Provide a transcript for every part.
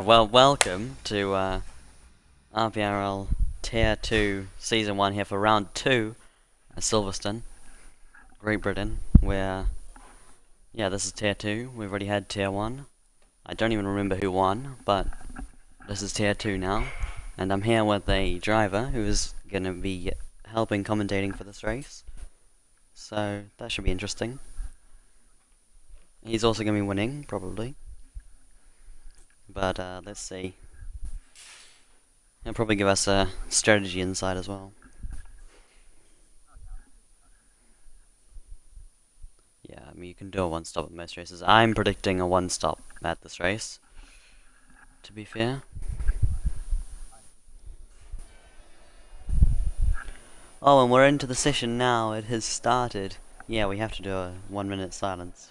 Well, welcome to RPRL Tier 2 Season 1 here for Round 2 at Silverstone, Great Britain, where, yeah, this is Tier 2, we've already had Tier 1. I don't even remember who won, but this is Tier 2 now, and I'm here with a driver who is going to be helping commentating for this race, so that should be interesting. He's also going to be winning, probably, but let's see. He'll probably give us a strategy insight as well. Yeah, I mean, you can do a one-stop at most races. I'm predicting a one-stop at this race, to be fair. Oh, and we're into the session now. It has started. Yeah, we have to do a 1-minute silence.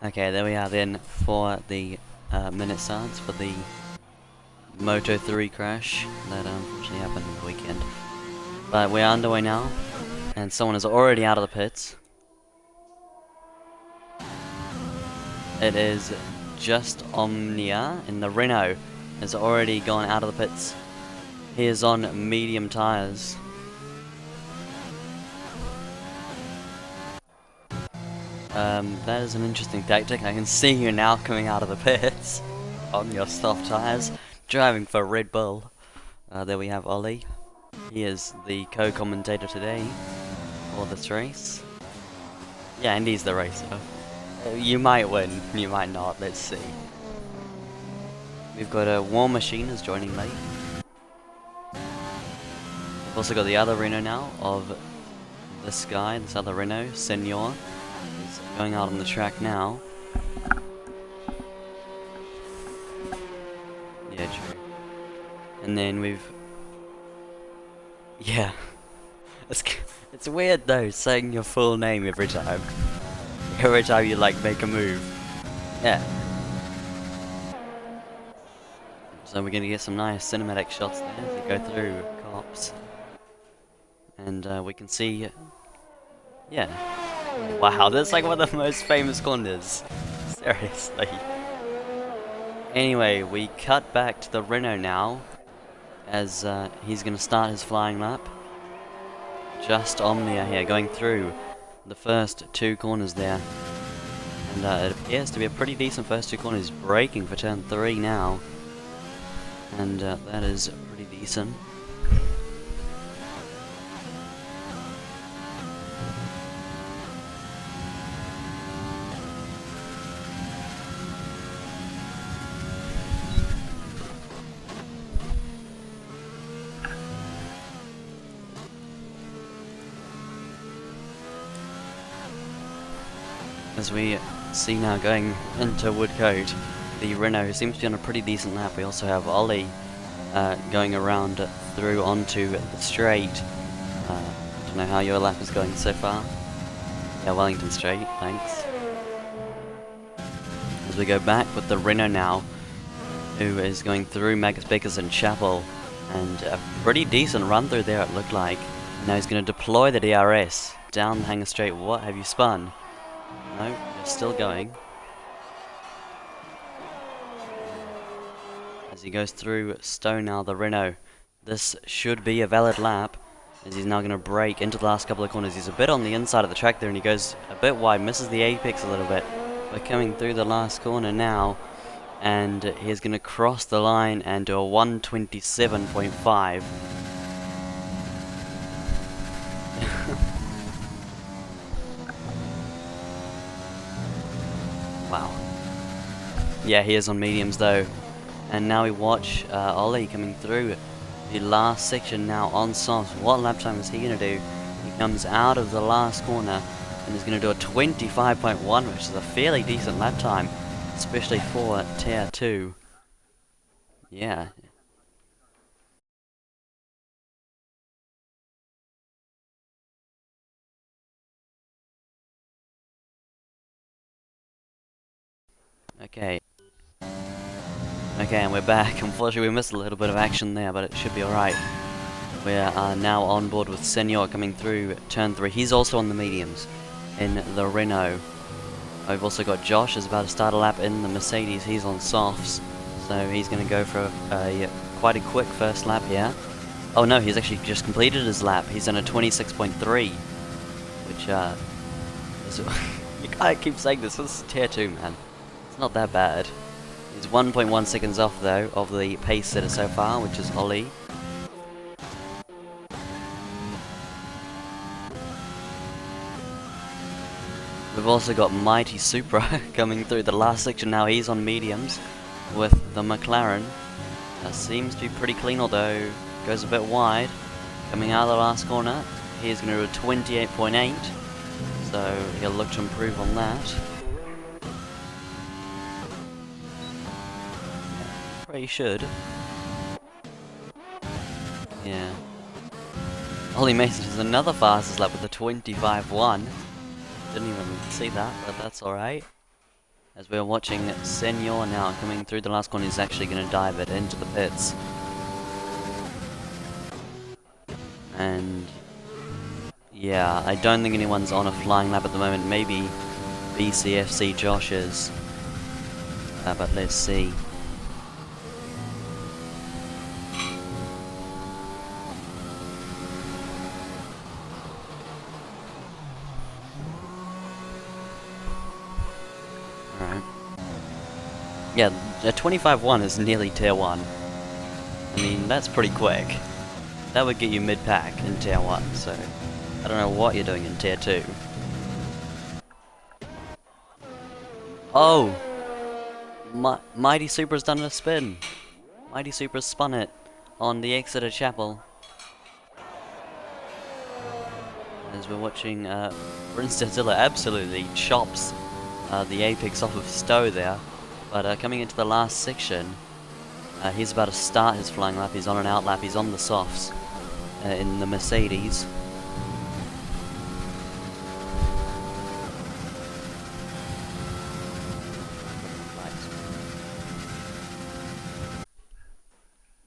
Okay, there we are then for the minute silence for the Moto3 crash that unfortunately happened on the weekend. But we're underway now, and someone is already out of the pits. It is just Omnia in the Renault has already gone out of the pits. He is on medium tyres. That is an interesting tactic. I can see you now coming out of the pits on your soft tyres, driving for Red Bull. There we have Ollie. He is the co-commentator today for this race. Yeah, and he's the racer. You might win, you might not, let's see. We've got a War Machine is joining late. We've also got the other Renault now of this guy, this other Renault, Senor. He's going out on the track now. Yeah, true. And then we've... Yeah. It's weird though, saying your full name every time. Every time you like make a move. Yeah. So we're gonna get some nice cinematic shots there as we go through cops. And we can see... Yeah. Wow, that's like one of the most famous corners. Seriously. Anyway, we cut back to the Renault now, as he's going to start his flying lap. Just Omnia here, going through the first two corners there. And it appears to be a pretty decent first two corners. Braking for turn 3 now. And that is pretty decent. As we see now going into Woodcote, the Renault seems to be on a pretty decent lap. We also have Ollie going around through onto the straight. Don't know how your lap is going so far. Yeah, Wellington straight, thanks. As we go back with the Renault now, who is going through Magus Bakers and Chapel, and a pretty decent run through there it looked like. Now he's going to deploy the DRS down the hanger straight. What, have you spun? No, you're still going. As he goes through Stone now, the Renault. This should be a valid lap, as he's now going to brake into the last couple of corners. He's a bit on the inside of the track there, and he goes a bit wide, misses the apex a little bit. We're coming through the last corner now, and he's going to cross the line and do a 127.5. Wow. Yeah, he is on mediums though. And now we watch Ollie coming through the last section now on softs. What lap time is he going to do? He comes out of the last corner and is going to do a 25.1, which is a fairly decent lap time, especially for Tier 2. Yeah. Okay. Okay, and we're back. Unfortunately, we missed a little bit of action there, but it should be alright. We are now on board with Senor coming through turn 3. He's also on the mediums in the Renault. We've also got Josh is about to start a lap in the Mercedes. He's on softs, so he's going to go for quite a quick first lap here. Oh no, he's actually just completed his lap. He's in a 26.3, which is you can't keep saying this. This is Tier 2, man. It's not that bad. He's 1.1 seconds off though of the pace setter so far, which is Ollie. We've also got Mighty Supra coming through the last section now. He's on mediums with the McLaren. Seems to be pretty clean, although goes a bit wide. Coming out of the last corner, he's going to do a 28.8, so he'll look to improve on that. Pretty should. Yeah. Ollie Mason is another fastest lap with a 25.1. Didn't even see that, but that's alright. As we're watching Senor now coming through the last corner, he's actually going to dive it into the pits. And yeah, I don't think anyone's on a flying lap at the moment. Maybe BCFC Josh is, but let's see. Alright. Yeah, a 25.1 is nearly Tier 1. I mean, that's pretty quick. That would get you mid-pack in Tier 1, so I don't know what you're doing in Tier 2. Oh! Mighty Supra's done a spin. Mighty Supra spun it on the Exeter Chapel. As we're watching, Brinstadzilla absolutely chops the apex off of Stowe there. But coming into the last section, he's about to start his flying lap. He's on an out lap. He's on the softs in the Mercedes.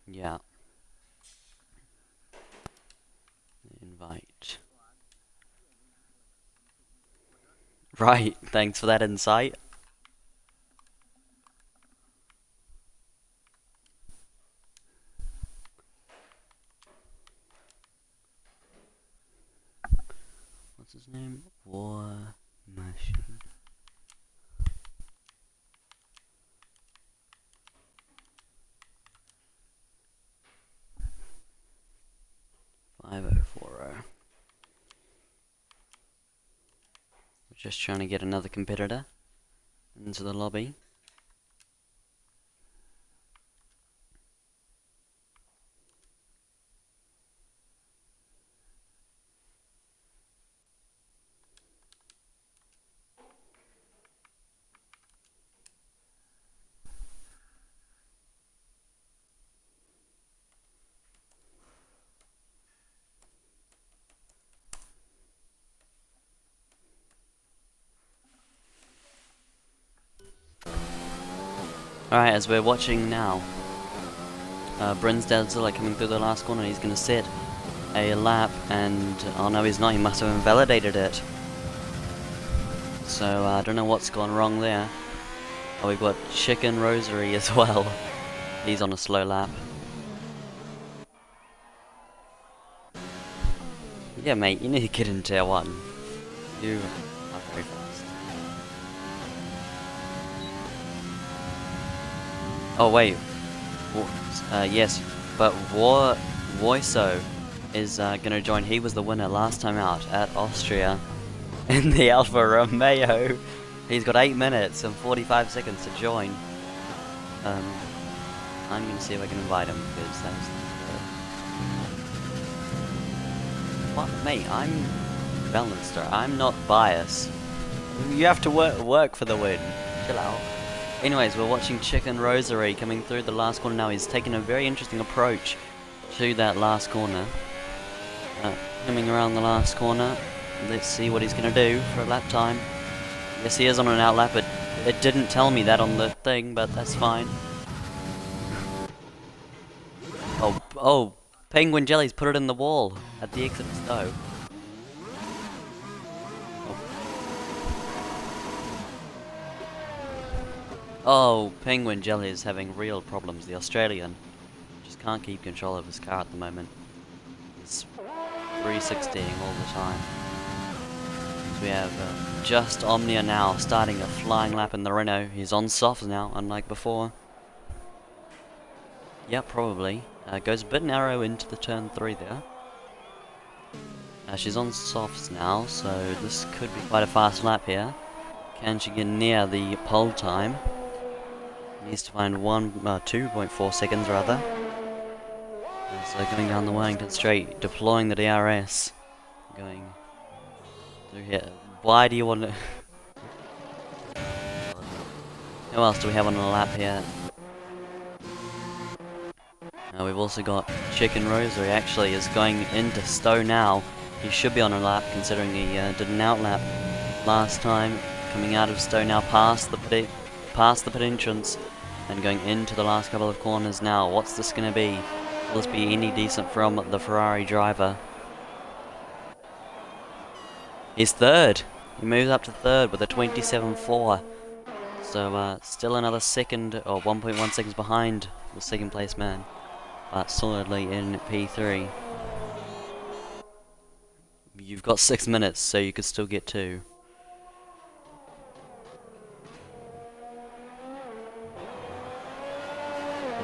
Yeah. Invite. Right, thanks for that insight. What's his name? War Machine. .5040. We're just trying to get another competitor into the lobby. Alright, as we're watching now, Brinstadzilla coming through the last corner. He's going to set a lap, and oh no, he's not. He must have invalidated it. So I don't know what's gone wrong there. Oh, we've got Chicken Rosary as well. He's on a slow lap. Yeah, mate, you need to get in Tier 1. You are very fast. Oh wait, yes, but Woiso is gonna join. He was the winner last time out at Austria in the Alfa Romeo. He's got 8 minutes and 45 seconds to join. I'm gonna see if I can invite him because that's. What, mate? I'm balanced. I'm not biased. You have to work for the win. Chill out. Anyways, we're watching Chicken Rosary coming through the last corner now. He's taking a very interesting approach to that last corner. Coming around the last corner. Let's see what he's going to do for a lap time. Yes, he is on an outlap, but it didn't tell me that on the thing, but that's fine. Oh, Penguin Jelly's put it in the wall at the exit of Stowe. Oh, Penguin Jelly is having real problems. The Australian just can't keep control of his car at the moment. He's 360ing all the time. So we have just Omnia now starting a flying lap in the Renault. He's on softs now, unlike before. Yeah, probably. Goes a bit narrow into the turn 3 there. She's on softs now, so this could be quite a fast lap here. Can she get near the pole time? Needs to find 2.4 seconds rather. So going down the Wellington Straight, deploying the DRS. Going through here. Why do you want to... Who else do we have on the lap here? We've also got Chicken Rosary actually is going into Stowe now. He should be on a lap considering he did an outlap last time. Coming out of Stowe now past the pit entrance and going into the last couple of corners now. What's this going to be? Will this be any decent from the Ferrari driver? He's third. He moves up to third with a 27.4. So still another second or 1.1 seconds behind the second place man. But solidly in P3. You've got 6 minutes, so you could still get 2.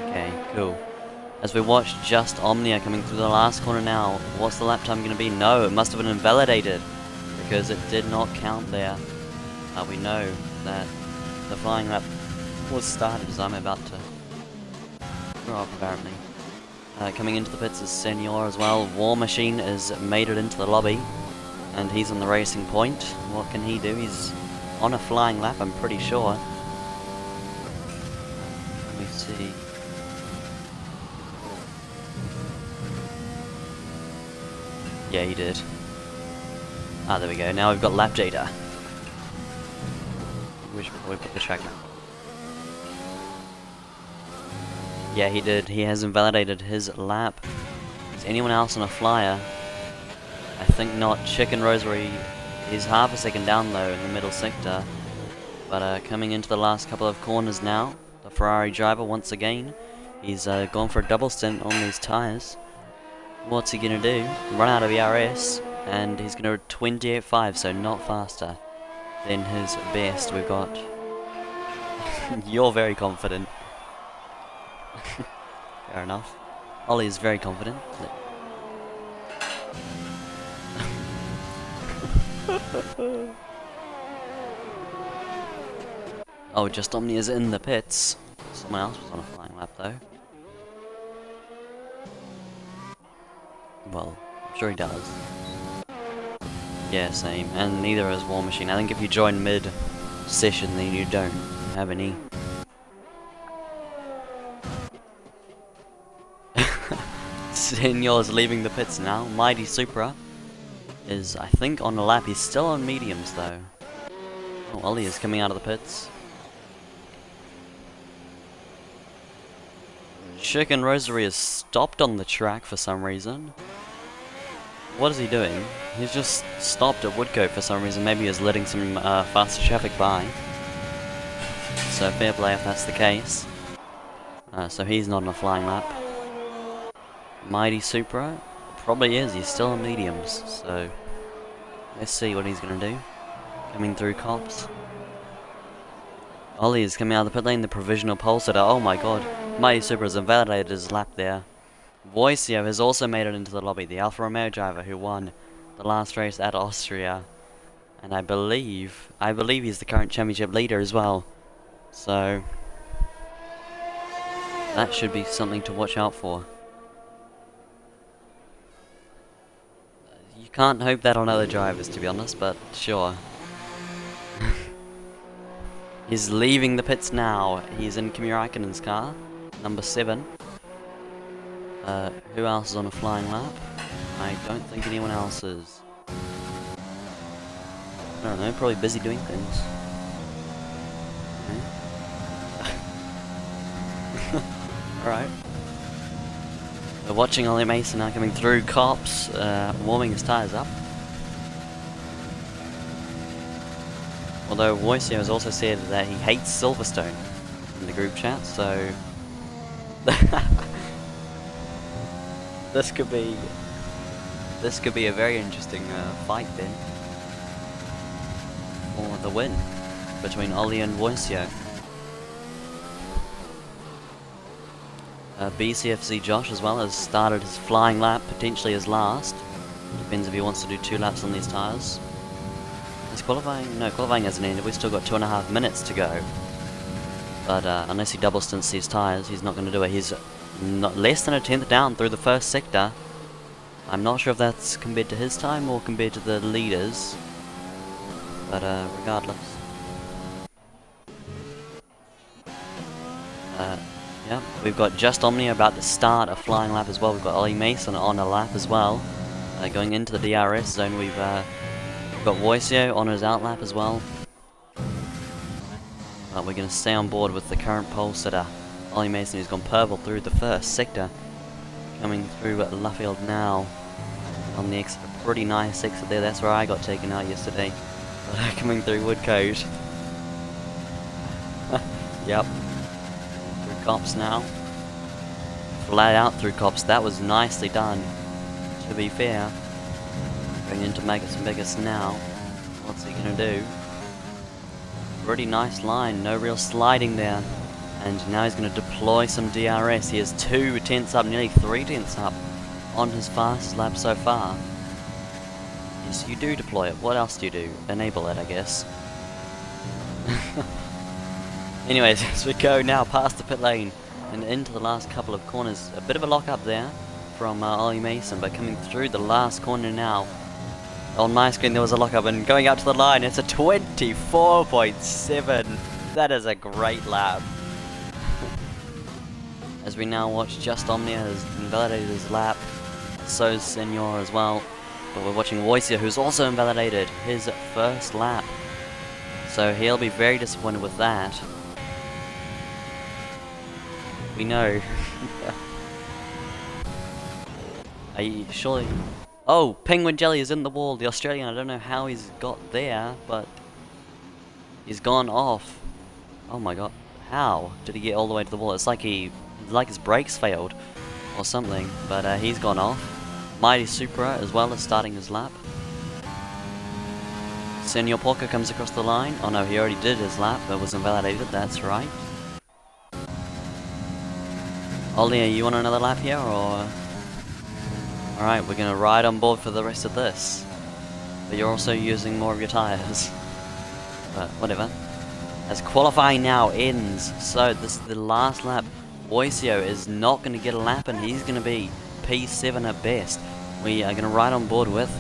Okay, cool. As we watch just Omnia coming through the last corner now, what's the lap time going to be? No, it must have been invalidated because it did not count there. We know that the flying lap was started as I'm about to grow up apparently. Coming into the pits is Senior as well. War Machine has made it into the lobby and he's on the racing point. What can he do? He's on a flying lap, I'm pretty sure. Let me see. Yeah, he did. Ah, there we go. Now we've got lap data. We should probably put the track map. Yeah, he did. He has invalidated his lap. Is anyone else on a flyer? I think not. Chicken Rosary is half a second down though in the middle sector. But coming into the last couple of corners now, the Ferrari driver once again. He's gone for a double stint on these tyres. What's he gonna do? Run out of ERS, and he's gonna 28.5, so not faster than his best. We've got. You're very confident. Fair enough. Ollie is very confident. Oh, just Omnia's in the pits. Someone else was on a flying lap though. Well, I'm sure he does. Yeah, same. And neither is War Machine. I think if you join mid-session, then you don't have any. Senior's leaving the pits now. Mighty Supra is, I think, on the lap. He's still on mediums, though. Oh, Ollie is coming out of the pits. Chicken Rosary is stopped on the track for some reason. What is he doing? He's just stopped at Woodcote for some reason. Maybe he's letting some faster traffic by. So fair play if that's the case. So he's not on a flying lap. Mighty Supra probably is. He's still on mediums. So let's see what he's going to do. Coming through cops. Ollie is coming out of the pit lane. The provisional pole sitter. Oh my god. Mighty Supra has invalidated his lap there. Voicio has also made it into the lobby. The Alfa Romeo driver who won the last race at Austria. And I believe he's the current championship leader as well. So that should be something to watch out for. You can't hope that on other drivers, to be honest, but sure. He's leaving the pits now. He's in Kimi Raikkonen's car, number 7. Who else is on a flying lap? I don't think anyone else is. I don't know, probably busy doing things. Alright. We're watching Ollie Mason now coming through Cops, warming his tyres up. Although Woisio has also said that he hates Silverstone in the group chat, so this could be a very interesting fight then for the win between Ollie and Woisio. BCFC Josh as well has started his flying lap, potentially his last. Depends if he wants to do 2 laps on these tyres. Is qualifying? No, qualifying hasn't ended. We've still got 2.5 minutes to go. But unless he double stints these tyres, he's not going to do it. He's not less than a 10th down through the first sector. I'm not sure if that's compared to his time or compared to the leaders. But regardless. Yeah, we've got Just Omnia about to start a flying lap as well. We've got Ollie Mason on a lap as well. Going into the DRS zone, we've got Woisio on his out lap as well. But we're going to stay on board with the current pole sitter, Ollie Mason, who's gone purple through the first sector. Coming through at Luffield now on the exit. A pretty nice exit there. That's where I got taken out yesterday. Coming through Woodcote. Yep. Cops now. Flat out through Cops. That was nicely done, to be fair. Going into Magus and Vegas now. What's he gonna do? Pretty nice line, no real sliding there. And now he's gonna deploy some DRS. He has 2 tenths up, nearly 3 tenths up on his fastest lap so far. Yes, you do deploy it. What else do you do? Enable it, I guess. Anyways, as we go now past the pit lane and into the last couple of corners, a bit of a lock up there from Ollie Mason, but coming through the last corner now. On my screen there was a lock up, and going out to the line, it's a 24.7. That is a great lap. As we now watch Just Omnia has invalidated his lap, so is Senor as well. But we're watching Woisio, who's also invalidated his first lap. So he'll be very disappointed with that. We know. Are you surely? Oh, Penguin Jelly is in the wall. The Australian, I don't know how he's got there, but he's gone off. Oh my god. How did he get all the way to the wall? It's like his brakes failed or something, but he's gone off. Mighty Supra as well as starting his lap. Senor Porker comes across the line. Oh no, he already did his lap, but was invalidated, that's right. Ollie, are you on another lap here, or? Alright, we're gonna ride on board for the rest of this. But you're also using more of your tyres. But whatever. As qualifying now ends, so this is the last lap. Woisio is not gonna get a lap, and he's gonna be P7 at best. We are gonna ride on board with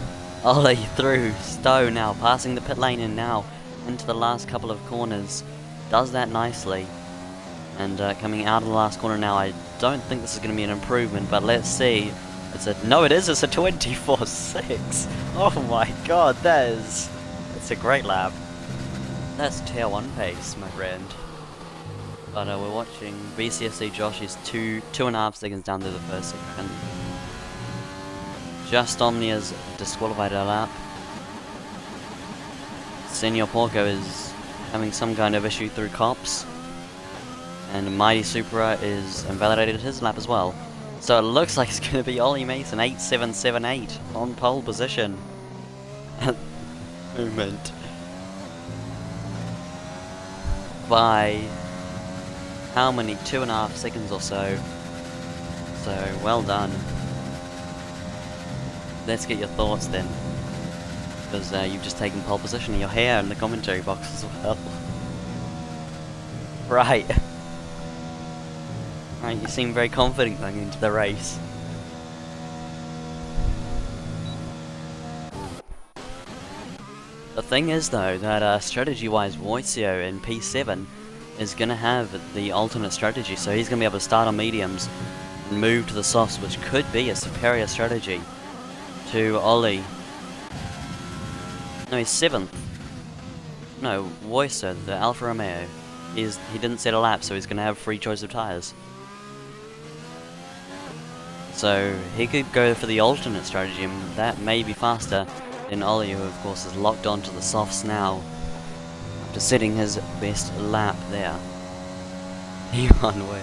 Ollie through Stowe now, passing the pit lane and now into the last couple of corners. Does that nicely. And coming out of the last corner now, I don't think this is going to be an improvement, but let's see. It's a 24.6. Oh my god, that's a great lap. That's tier 1 pace, my friend. But we're watching BCFC Josh is 2.5 seconds down to the first second. Just Omnia's disqualified a lap. Senor Porco is having some kind of issue through Cops. And Mighty Supra is invalidated his lap as well. So it looks like it's going to be Ollie Mason 8778 on pole position at the moment. By how many? 2.5 seconds or so. So well done. Let's get your thoughts then. because you've just taken pole position and you're here in the commentary box as well. Right. Right, you seem very confident going into the race. The thing is though, that strategy-wise Wojcio in P7 is going to have the alternate strategy, so he's going to be able to start on mediums and move to the softs, which could be a superior strategy to Ollie. No, he's 7th. No, Wojcio, the Alfa Romeo, he didn't set a lap, so he's going to have free choice of tyres. So he could go for the alternate strategy, and that may be faster than Ollie, who of course is locked onto the softs now after setting his best lap there. T1, wait.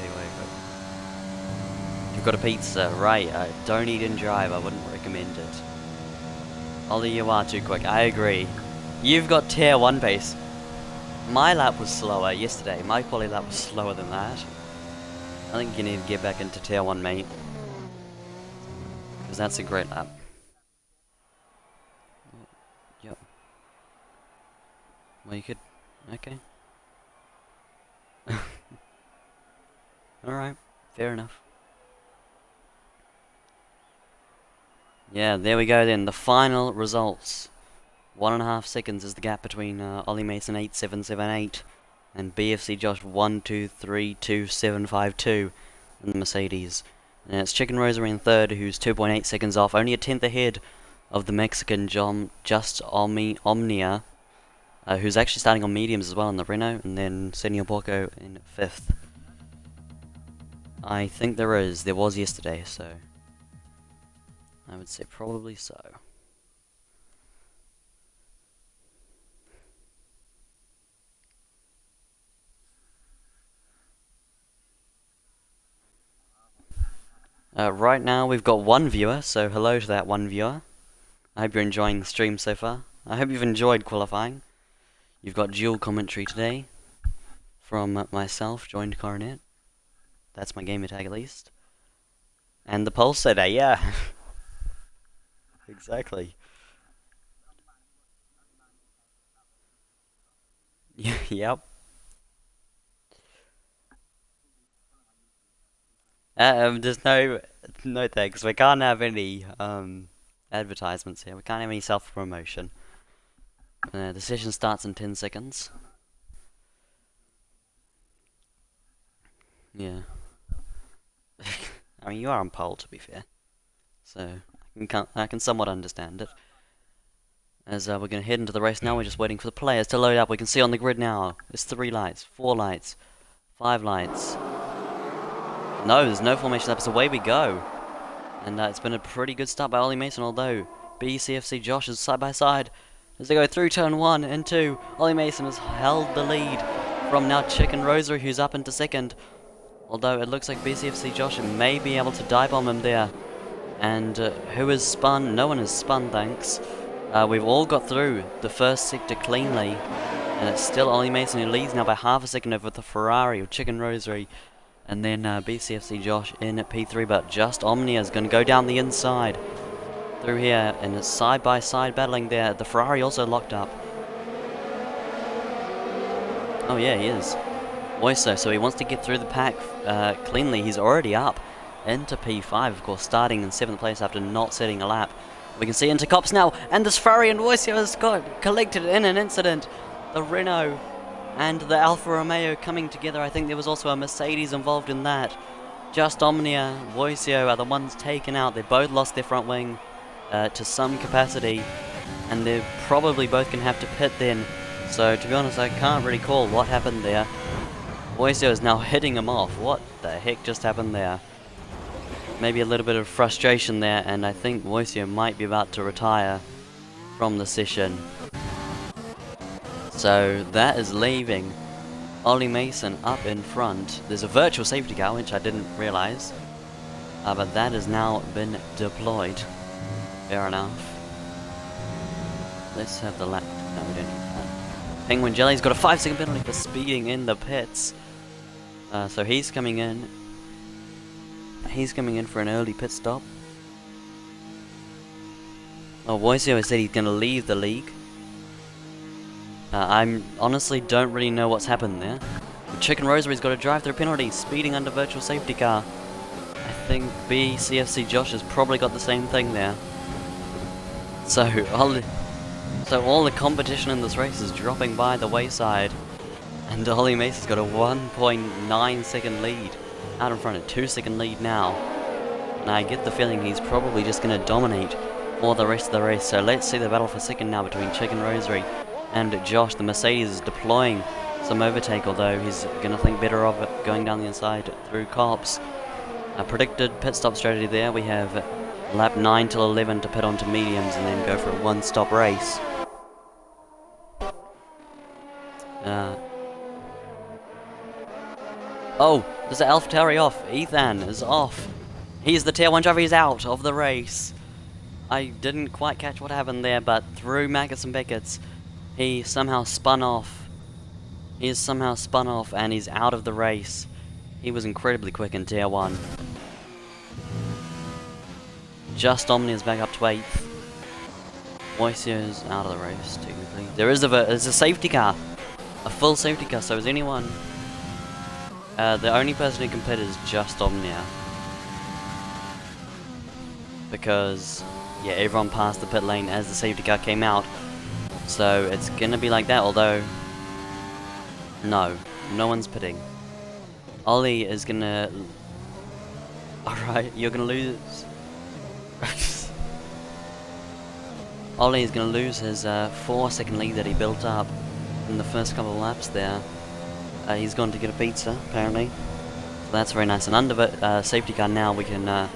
You've got a pizza, right? Don't eat and drive, I wouldn't recommend it. Ollie, you are too quick, I agree. You've got tier 1 pace. My lap was slower yesterday, my quali lap was slower than that. I think you need to get back into tier 1, mate. Because that's a great lap. Yep. Well, you could... okay. Alright, fair enough. Yeah, there we go then, the final results. 1.5 seconds is the gap between Ollie Mason 8778 and BFC Josh 1232752 in the Mercedes. And it's Chicken Rosary in third, who's 2.8 seconds off, only a 10th ahead of the Mexican Just Omnia, who's actually starting on mediums as well in the Renault, and then Senor Porco in 5th. I think there was yesterday, so I would say probably so. Right now we've got one viewer, so hello to that one viewer. I hope you're enjoying the stream so far. I hope you've enjoyed qualifying. You've got dual commentary today from myself, joined Coronet. That's my gamer tag at least. And the Pulse today, yeah. Exactly. Yep. There's no thanks. We can't have any advertisements here. We can't have any self-promotion. The session starts in 10 seconds. Yeah. I mean, you are on pole, to be fair. So, I can somewhat understand it. As we're going to head into the race now, we're just waiting for the players to load up. We can see on the grid now, there's 3 lights, 4 lights, 5 lights. No, there's no formation up, so away we go. And it's been a pretty good start by Ollie Mason, although BCFC Josh is side by side. As they go through turn 1 and 2, Ollie Mason has held the lead from now Chicken Rosary, who's up into 2nd. Although it looks like BCFC Josh may be able to dive bomb him there. And who has spun? No one has spun, thanks. We've all got through the first sector cleanly. And it's still Ollie Mason who leads now by half a second over the Ferrari of Chicken Rosary. And then BCFC Josh in at P3, but Just Omnia is going to go down the inside through here, and it's side-by-side battling there. The Ferrari also locked up. Oh yeah, he is. Wojcio, so he wants to get through the pack cleanly. He's already up into P5, of course, starting in 7th place after not setting a lap. We can see into cops now, and this Ferrari and Wojcio has got collected in an incident. The Renault and the Alfa Romeo coming together. I think there was also a Mercedes involved in that. Just Omnia, Wojcio are the ones taken out. They both lost their front wing to some capacity, and they're probably both going to have to pit then. So to be honest, I can't really call what happened there. Wojcio is now hitting him off. What the heck just happened there? Maybe a little bit of frustration there, and I think Wojcio might be about to retire from the session. So that is leaving Ollie Mason up in front. There's a virtual safety car, which I didn't realise. But that has now been deployed. Fair enough. Let's have the lap. No, we don't need that. Penguin Jelly's got a 5-second penalty for speeding in the pits. So he's coming in. He's coming in for an early pit stop. Well, Woisio has said he's going to leave the league. I honestly don't really know what's happened there. Chicken Rosary's got a drive-through penalty, speeding under virtual safety car. I think BCFC Josh has probably got the same thing there. So all the competition in this race is dropping by the wayside. And Ollie Mason's got a 1.9 second lead. Out in front, a 2-second lead now. And I get the feeling he's probably just going to dominate for the rest of the race. So let's see the battle for second now between Chicken Rosary and Josh. The Mercedes is deploying some overtake, although he's going to think better of it going down the inside through cops. A predicted pit stop strategy there. We have lap 9 till 11 to pit onto mediums and then go for a one-stop race. Oh, there's the AlphaTauri off. Ethan is off. He's the tier 1 driver. He's out of the race. I didn't quite catch what happened there, but through Magus and Beckett's, he somehow spun off. He's somehow spun off and he's out of the race. He was incredibly quick in tier 1. Just Omnia's back up to 8th. Woisio's out of the race, technically. There's a safety car. A full safety car, so is anyone... the only person who can pit is just Omnia. Because, yeah, everyone passed the pit lane as the safety car came out. So it's gonna be like that, although... No one's pitting. Ollie is gonna... Alright, you're gonna lose... Ollie is gonna lose his 4-second lead that he built up in the first couple of laps there. He's gone to get a pizza, apparently. So that's very nice. And under safety car now, we can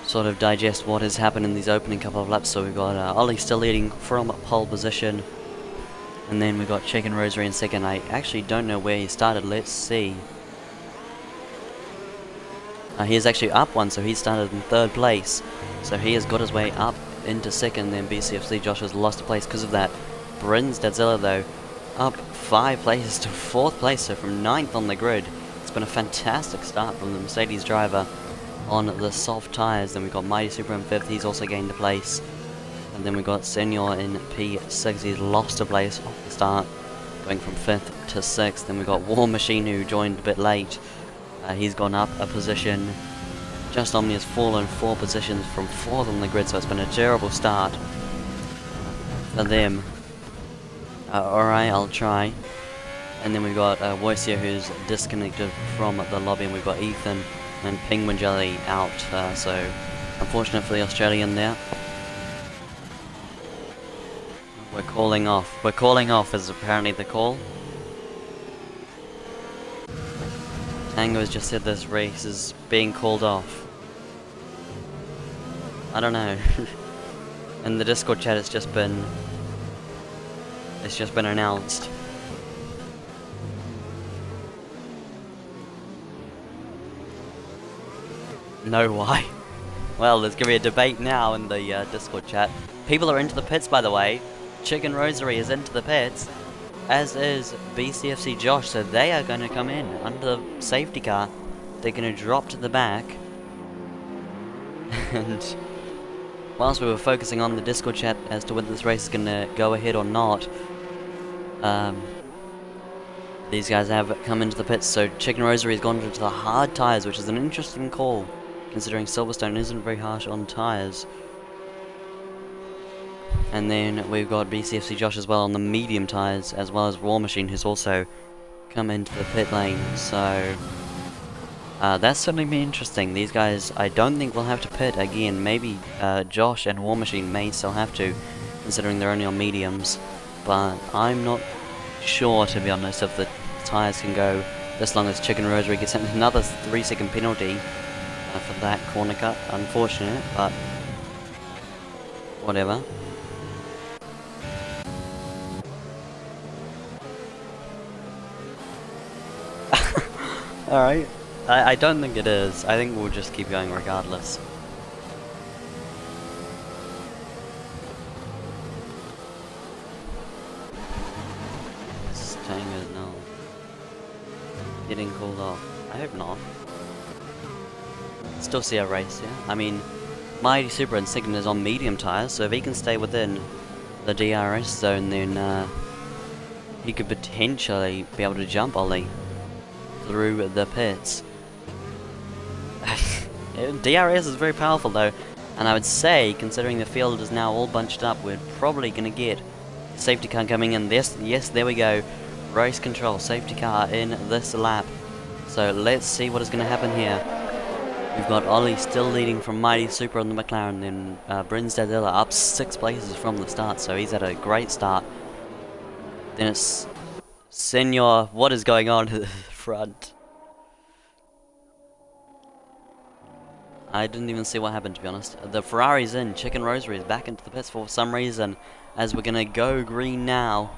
sort of digest what has happened in these opening couple of laps. So we've got Ollie still leading from pole position. And then we've got Chicken Rosary in second. I actually don't know where he started. Let's see. He is actually up one, so he started in 3rd place. So he has got his way up into second. Then BCFC Josh has lost a place because of that. Bryn's Dadzilla, though, up 5 places to 4th place, so from 9th on the grid. It's been a fantastic start from the Mercedes driver on the soft tyres. Then we've got Mighty Super in 5th, he's also gained a place. And then we've got Senor in P6, he's lost a place off the start, going from 5th to 6th. Then we've got War Machine, who joined a bit late. He's gone up a position. Just Omni has fallen 4 positions from 4th on the grid, so it's been a terrible start for them. Alright, I'll try. And then we've got Woisio, who's disconnected from the lobby, and we've got Ethan and Penguin Jelly out, so unfortunate for the Australian there. We're calling off. We're calling off is apparently the call. Tango has just said this race is being called off. I don't know. In the Discord chat it's just been announced. No, why? Well, there's gonna be a debate now in the Discord chat. People are into the pits, by the way. Chicken Rosary is into the pits, as is BCFC Josh, so they are going to come in under the safety car. They're going to drop to the back. And whilst we were focusing on the Discord chat as to whether this race is going to go ahead or not, these guys have come into the pits. So Chicken Rosary has gone into the hard tyres, which is an interesting call, considering Silverstone isn't very harsh on tyres. And then we've got BCFC Josh as well on the medium tyres, as well as War Machine, who's also come into the pit lane. So that's certainly been interesting. These guys, I don't think will have to pit again. Maybe Josh and War Machine may still have to, considering they're only on mediums. But I'm not sure, to be honest, if the tyres can go this long as Chicken Rosary gets another 3-second penalty for that corner cut. Unfortunate, but whatever. Alright, I don't think it is. I think we'll just keep going regardless. Tango's now getting called off. I hope not. Still see a race, yeah? I mean, Mighty Super in second is on medium tyres, so if he can stay within the DRS zone, then he could potentially be able to jump Ollie through the pits. DRS is very powerful though, and I would say, considering the field is now all bunched up, we're probably going to get safety car coming in. Yes, there we go. Race control, safety car in this lap. So let's see what is going to happen here. We've got Ollie still leading from Mighty Super on the McLaren, then Brins Dadilla up 6 places from the start, so he's had a great start. Then it's Senor, what is going on at the front? I didn't even see what happened, to be honest. The Ferrari's in, Chicken Rosary is back into the pits for some reason, as we're going to go green now.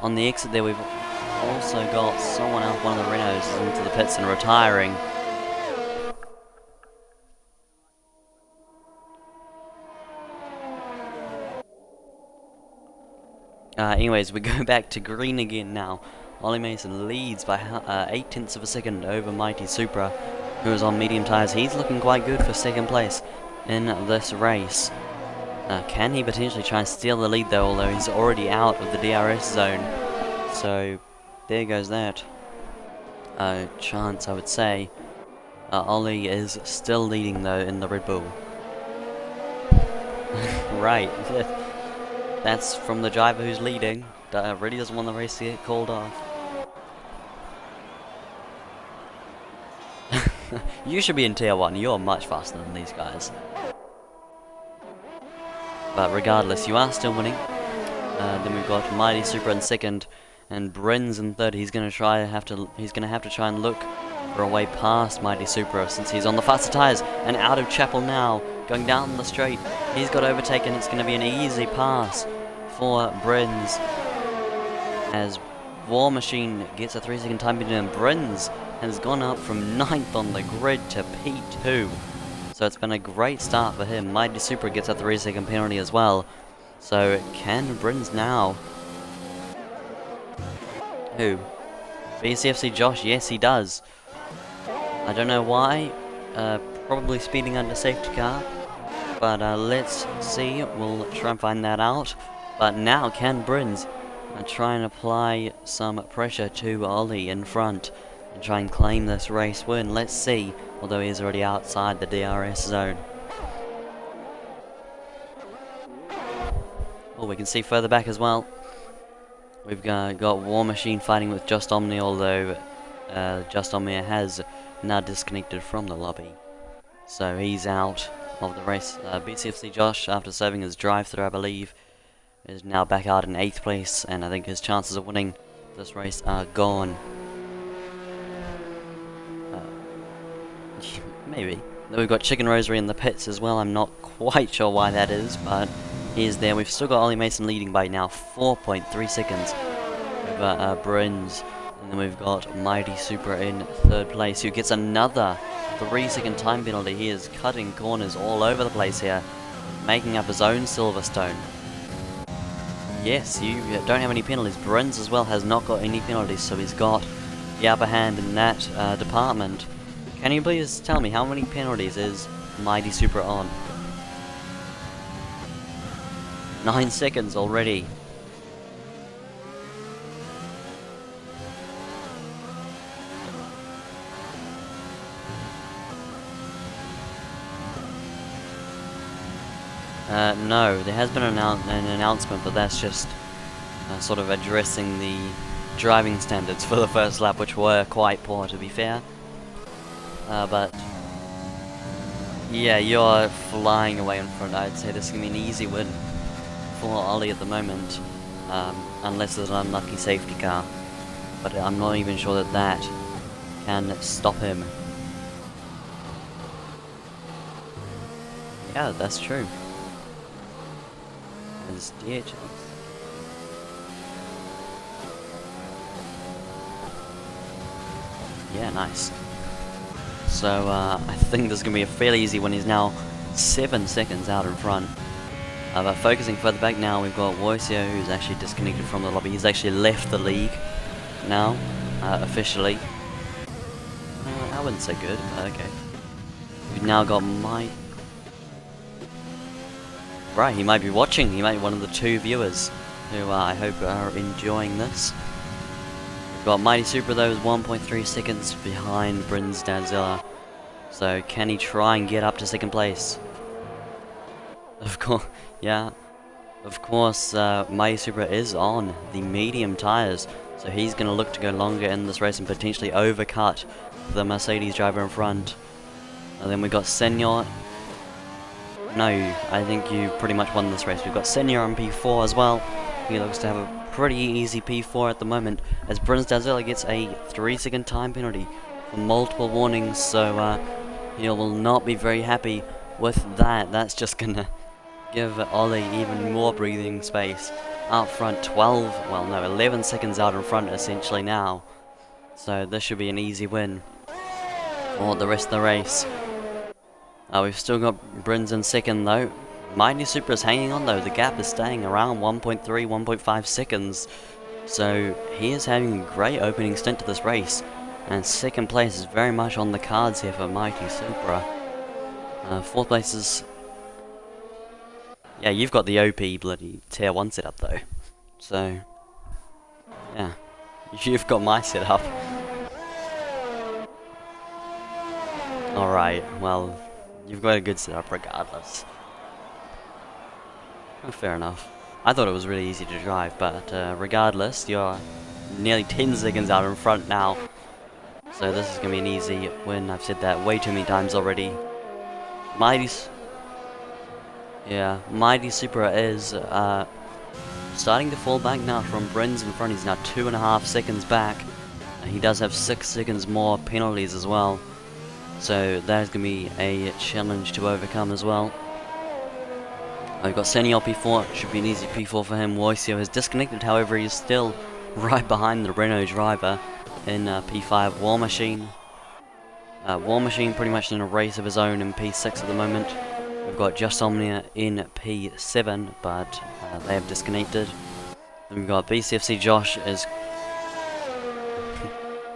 On the exit there, we've also got someone else, one of the Renaults, into the pits and retiring. Anyways, we go back to green again now. Ollie Mason leads by 8/10 of a second over Mighty Supra, who is on medium tyres. He's looking quite good for second place in this race. Can he potentially try and steal the lead though, although he's already out of the DRS zone? So, there goes that chance, I would say. Ollie is still leading though in the Red Bull. Right. That's from the driver who's leading. Really doesn't want the race to get called off. You should be in tier 1, you're much faster than these guys. But regardless, you are still winning. Then we've got Mighty Super in second, and Brins in third. He's gonna have to try and look for a way past Mighty Super since he's on the faster tyres and out of Chapel now, going down the straight. He's got overtaken. It's gonna be an easy pass for Brins as War Machine gets a 3-second time penalty, and Brins has gone up from 9th on the grid to P2. So it's been a great start for him. Mighty Super gets a 3-second penalty as well. So can Brins now? Who? BCFC Josh? Yes, he does. I don't know why. Probably speeding under safety car. But let's see. We'll try and find that out. But now can Brins try and apply some pressure to Ollie in front and try and claim this race win? Let's see. Although he's already outside the DRS zone. Oh, we can see further back as well. We've got War Machine fighting with Just Omni, although Just Omni has now disconnected from the lobby. So he's out of the race. BCFC Josh, after serving his drive-through, I believe, is now back out in 8th place, and I think his chances of winning this race are gone. Maybe. Then we've got Chicken Rosary in the pits as well. I'm not quite sure why that is, but he is there. We've still got Ollie Mason leading by now 4.3 seconds over Brins. And then we've got Mighty Super in 3rd place, who gets another 3-second time penalty. He is cutting corners all over the place here, making up his own Silverstone. Yes, you don't have any penalties. Brins as well has not got any penalties, so he's got the upper hand in that department. Can you please tell me how many penalties is Mighty Super on? 9 seconds already. No, there has been an announcement, but that's just sort of addressing the driving standards for the first lap, which were quite poor, to be fair. But yeah, you're flying away in front. I'd say this is going to be an easy win for Ollie at the moment, unless there's an unlucky safety car. But I'm not even sure that that can stop him. Yeah, that's true. There's DHL. Yeah, nice. So I think this is going to be a fairly easy one. He's now 7 seconds out in front. But focusing further back now, we've got Woisio, who's actually disconnected from the lobby. He's actually left the league now, officially. I wouldn't say good, but okay. We've now got Right, he might be watching. He might be one of the 2 viewers who I hope are enjoying this. We've got Mighty Super though is 1.3 seconds behind Bryn's Dadzilla. So can he try and get up to 2nd place? Of course, yeah. Of course, Mighty Super is on the medium tyres, so he's going to look to go longer in this race and potentially overcut the Mercedes driver in front. And then we've got Senior. No, I think you pretty much won this race. We've got Senior on P4 as well. He looks to have a pretty easy P4 at the moment, as Bryn's Dadzilla gets a 3-second time penalty for multiple warnings, so he will not be very happy with that. That's just going to give Ollie even more breathing space. Out front, 11 seconds out in front essentially now. So this should be an easy win for the rest of the race. We've still got Bryn's in 2nd though. Mighty Super is hanging on though. The gap is staying around 1.3, 1.5 seconds. So he is having a great opening stint to this race. And 2nd place is very much on the cards here for Mighty Super. 4th place is... Yeah, you've got the OP bloody tier 1 setup though. So, yeah, you've got my setup. Alright, well, you've got a good setup regardless. Oh, fair enough. I thought it was really easy to drive, but regardless, you're nearly 10 seconds out in front now. So this is going to be an easy win. I've said that way too many times already. Mighty Super is starting to fall back now from Bryn's in front. He's now 2.5 seconds back. He does have 6 seconds more penalties as well. So that is going to be a challenge to overcome as well. I've got Senior P4, should be an easy P4 for him. Woisio has disconnected, however he is still right behind the Renault driver in P5. War Machine pretty much in a race of his own in P6 at the moment. We've got Just Omnia in P7, but they have disconnected. And we've got BCFC Josh is...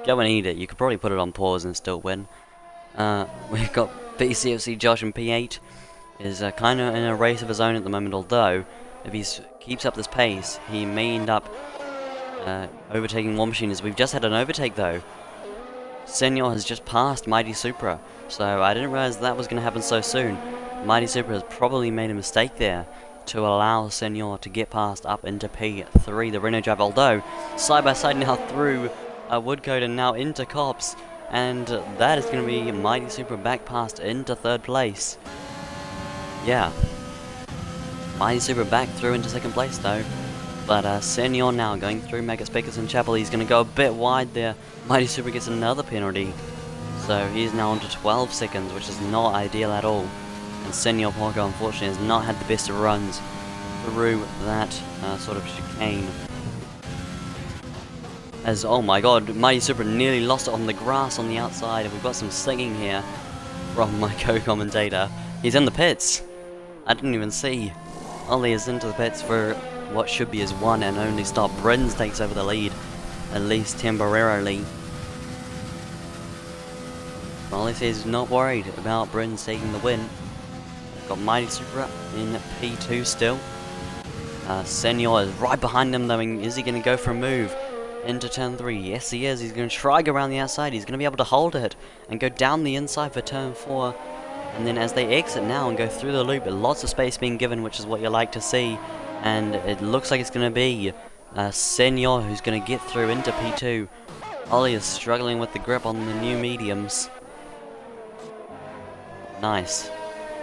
Go and eat it, you could probably put it on pause and still win. We've got BCFC Josh in P8. Is kind of in a race of his own at the moment, although if he keeps up this pace, he may end up overtaking War Machine, as we've just had an overtake though. Senior has just passed Mighty Supra, so I didn't realize that was going to happen so soon. Mighty Supra has probably made a mistake there to allow Senior to get past up into P3, the Renault driver, although side by side now through Woodcode and now into Cops, and that is going to be Mighty Supra back past into 3rd place. Yeah, Mighty Super back through into 2nd place though, but Senior now going through Maggot Speakers and Chapel. He's going to go a bit wide there. Mighty Super gets another penalty, so he's now on to 12 seconds, which is not ideal at all. And Senior Porco unfortunately has not had the best of runs through that sort of chicane. As, oh my god, Mighty Super nearly lost it on the grass on the outside, and we've got some singing here from my co-commentator. He's in the pits. I didn't even see. Ollie is into the pits for what should be his one and only stop. Bryn's takes over the lead, at least temporarily. Ollie says he's not worried about Bryn's taking the win. Got Mighty Super in P2 still. Senior is right behind him though. Is he going to go for a move into turn 3? Yes he is. He's going to try go around the outside. He's going to be able to hold it and go down the inside for turn 4. And then as they exit now and go through the loop, lots of space being given, which is what you like to see. And it looks like it's going to be Senior who's going to get through into P2. Ollie is struggling with the grip on the new mediums. Nice.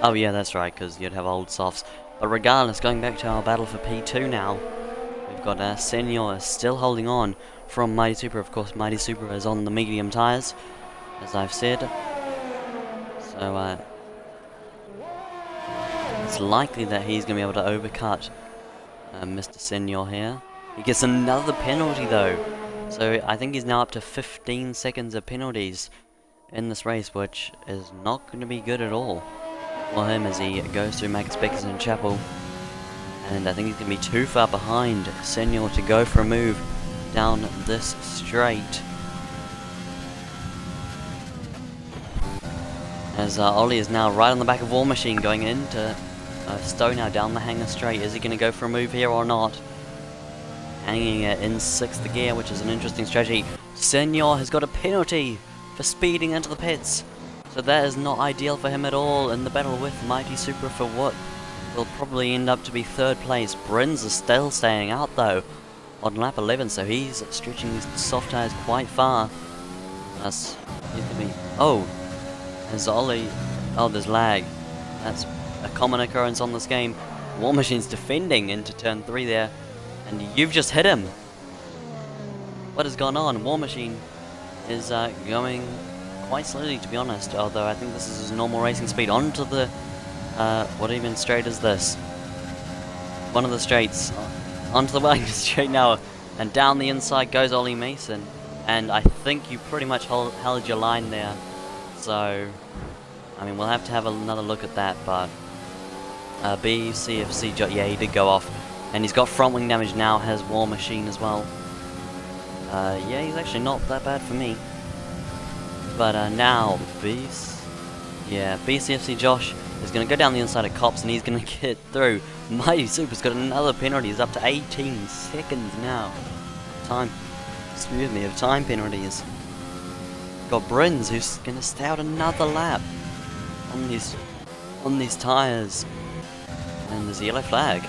Oh yeah, that's right, because you'd have old softs. But regardless, going back to our battle for P2 now. We've got Senior still holding on from Mighty Super. Of course, Mighty Super is on the medium tyres, as I've said. So, it's likely that he's going to be able to overcut Mr. Senior here. He gets another penalty though. So I think he's now up to 15 seconds of penalties in this race, which is not going to be good at all for him as he goes through Max Beckers and Chapel. And I think he's going to be too far behind Senior to go for a move down this straight. As Ollie is now right on the back of War Machine going into Stowe now down the hanger straight. Is he going to go for a move here or not? Hanging it in 6th gear, which is an interesting strategy. Senor has got a penalty for speeding into the pits. So that is not ideal for him at all in the battle with Mighty Supra for what will probably end up to be 3rd place. Brins is still staying out though on lap 11, so he's stretching his soft tyres quite far. He's gonna be... Oh! There's Ollie... Oh, there's lag. That's a common occurrence on this game. War Machine's defending into turn 3 there, and you've just hit him! What has gone on? War Machine is going quite slowly, to be honest, although I think this is his normal racing speed. Onto the... what even straight is this? One of the straights. Onto the Wellington straight now, and down the inside goes Ollie Mason, and I think you pretty much held your line there, so I mean we'll have to have another look at that. But BCFC, yeah, he did go off, and he's got front wing damage now, has War Machine as well. Yeah, he's actually not that bad for me, but now BCFC Josh is going to go down the inside of Cops, and he's going to get through. Mighty Super's got another penalty. He's up to 18 seconds now. Of time penalties. Got Brins, who's going to stay out another lap on these tyres. And there's a yellow flag.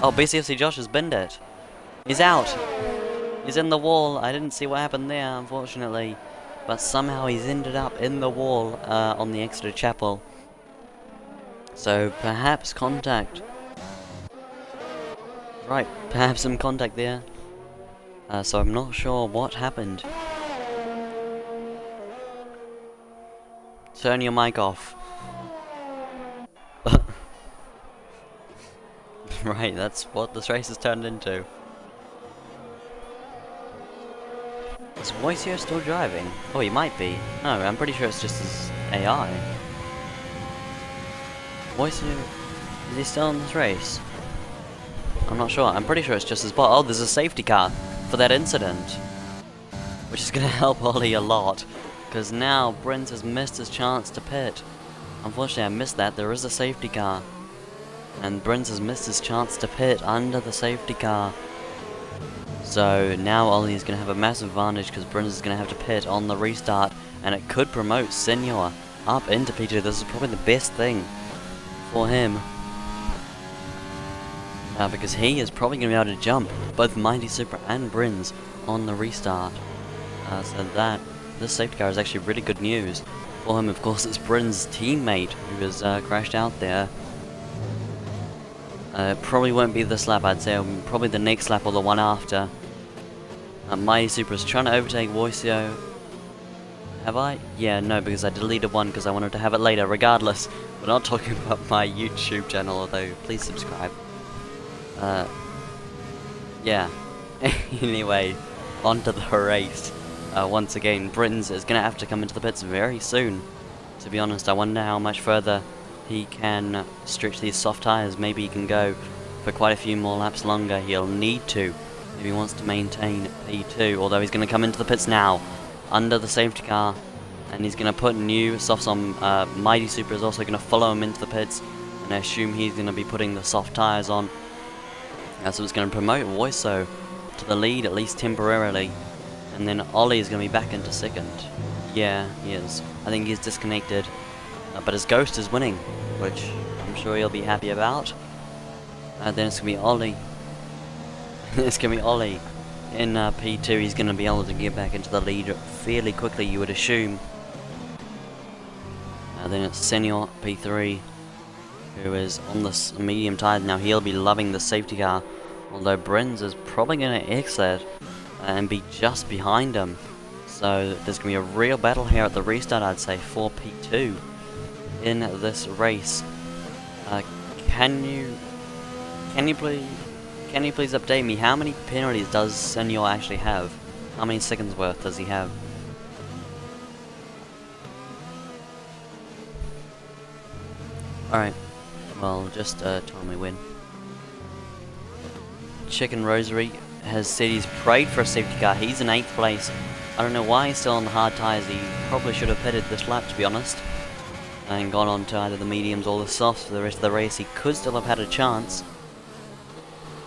Oh, BCFC Josh has binned it. He's out. He's in the wall. I didn't see what happened there, unfortunately. But somehow he's ended up in the wall on the Exeter Chapel. So perhaps contact. Right, perhaps some contact there. So I'm not sure what happened. Turn your mic off. Right, that's what this race has turned into. Is Wojciech still driving? Oh, he might be. No, I'm pretty sure it's just his AI. Wojciech, is he still in this race? I'm not sure. I'm pretty sure it's just his bot. Oh, there's a safety car for that incident, which is going to help Ollie a lot, because now Brent has missed his chance to pit. Unfortunately, I missed that. There is a safety car, and Brent has missed his chance to pit under the safety car. So now Ollie is going to have a massive advantage, because Brent is going to have to pit on the restart, and it could promote Senor up into P2. This is probably the best thing for him. Because he is probably going to be able to jump both Mighty Supra and Brins on the restart. So this safety car is actually really good news for him. Of course, it's Brins' teammate who has crashed out there. Probably won't be this lap, I'd say. Probably the next lap or the one after. Mighty Supra is trying to overtake Wojciech. Have I? Yeah, no, because I deleted one because I wanted to have it later. Regardless, we're not talking about my YouTube channel, although please subscribe. Yeah. Anyway, on to the race. Once again, Brins is going to have to come into the pits very soon. To be honest, I wonder how much further he can stretch these soft tyres. Maybe he can go for quite a few more laps longer. He'll need to if he wants to maintain P2, although he's going to come into the pits now under the safety car, and he's going to put new softs on. Mighty Supra is also going to follow him into the pits, and I assume he's going to be putting the soft tyres on. So it's going to promote Wojciech to the lead, at least temporarily. And then Ollie is going to be back into second. Yeah, he is. I think he's disconnected. But his Ghost is winning, which I'm sure he'll be happy about. Then it's going to be Ollie. It's going to be Ollie in P2. He's going to be able to get back into the lead fairly quickly, you would assume. Then it's Senor P3, who is on this medium tire now. He'll be loving the safety car, although Brins is probably going to exit and be just behind him. So there's going to be a real battle here at the restart, I'd say, for P2 in this race. Can you please update me? How many penalties does Senor actually have? How many seconds worth does he have? Alright, well, just time we win. Chicken Rosary has said he's prayed for a safety car. He's in 8th place. I don't know why he's still on the hard tyres. He probably should have pitted this lap, to be honest. and gone on to either the mediums or the softs for the rest of the race. He could still have had a chance.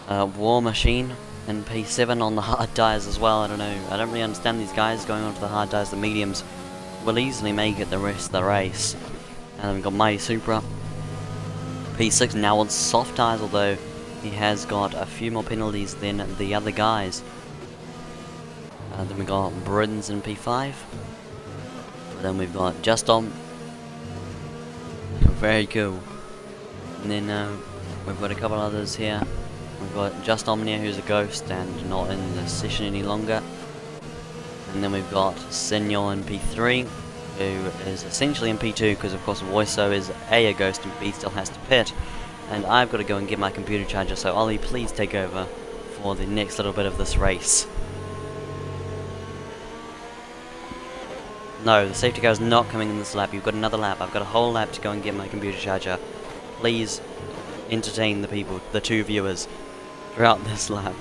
War Machine and P7 on the hard tyres as well. I don't know. I don't really understand these guys going on to the hard tyres. The mediums will easily make it the rest of the race. And then we've got Mighty Supra. P6 now on soft tyres, although he has got a few more penalties than the other guys. Then we've got Britain's in P5. Then we've got Just On. Very cool. And then we've got a couple others here. We've got Just Omnia, who's a ghost and not in the session any longer. And then we've got Senor in P3, who is essentially in P2 because of course Voiso is a ghost and B still has to pit. And I've got to go and get my computer charger, so Ollie, please take over for the next little bit of this race. No, the safety car is not coming in this lap. You've got another lap. I've got a whole lap to go and get my computer charger. Please entertain the people, the two viewers, throughout this lap.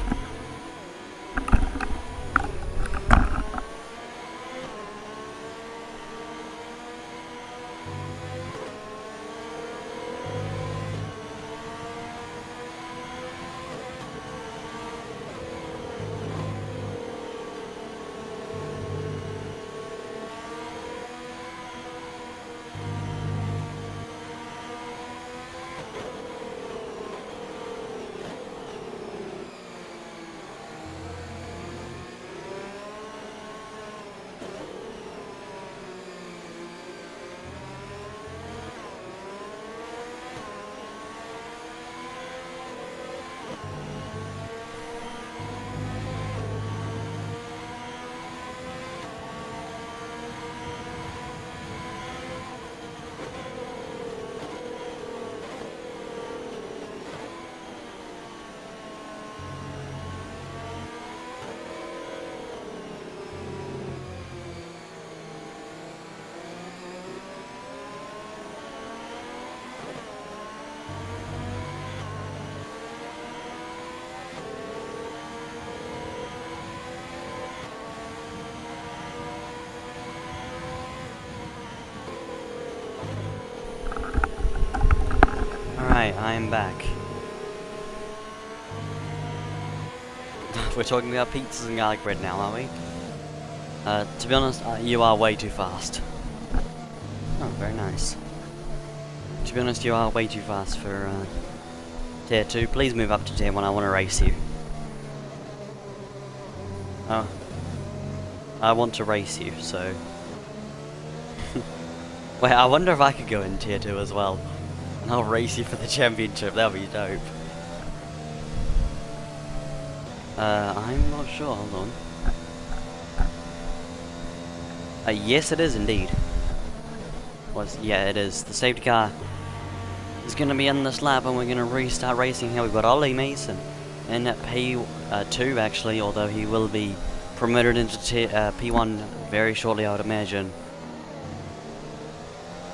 Alright, I'm back. We're talking about pizzas and garlic bread now, are we? To be honest, you are way too fast. Oh, very nice. To be honest, you are way too fast for Tier 2. Please move up to Tier 1, I want to race you. Oh. I want to race you, so... Wait, I wonder if I could go in Tier 2 as well. And I'll race you for the championship, that'll be dope. I'm not sure, hold on. Yes it is indeed. Yeah, it is. The safety car is going to be in this lap and we're going to restart racing here. We've got Ollie Mason in P2 actually, although he will be promoted into P1 very shortly, I would imagine.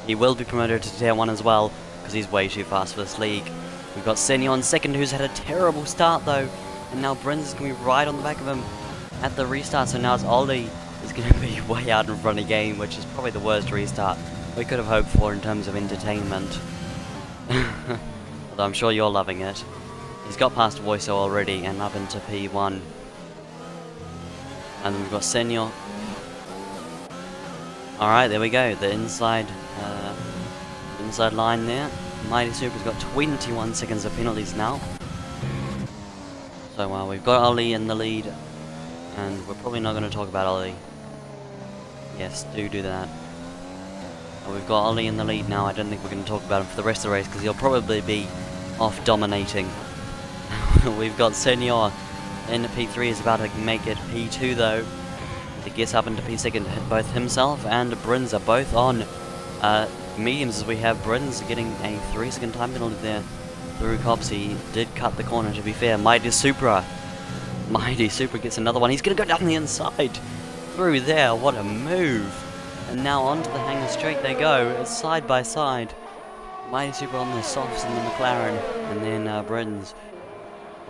He will be promoted to Tier 1 as well, because he's way too fast for this league. We've got Senor in second, who's had a terrible start though, and now Brenz is going to be right on the back of him at the restart, so now it's Ollie is going to be way out in front of the game, which is probably the worst restart we could have hoped for in terms of entertainment. Although I'm sure you're loving it. He's got past Voiso already and up into P1. And then we've got Senor. Alright, there we go, the inside line there. Mighty Super's got 21 seconds of penalties now. So we've got Ollie in the lead, and we're probably not going to talk about Ollie. Yes, do that. We've got Ollie in the lead now. I don't think we're going to talk about him for the rest of the race, because he'll probably be off dominating. We've got Senor in P3, is about to make it P2 though. He gets up into P2, both himself and Brins are both on mediums, as we have Brins getting a 3-second time penalty there through Cops. He did cut the corner, to be fair. Mighty Supra gets another one. He's going to go down the inside through there. What a move. And now onto the hangar straight they go. It's side by side. Mighty Supra on the softs in the McLaren, and then Brins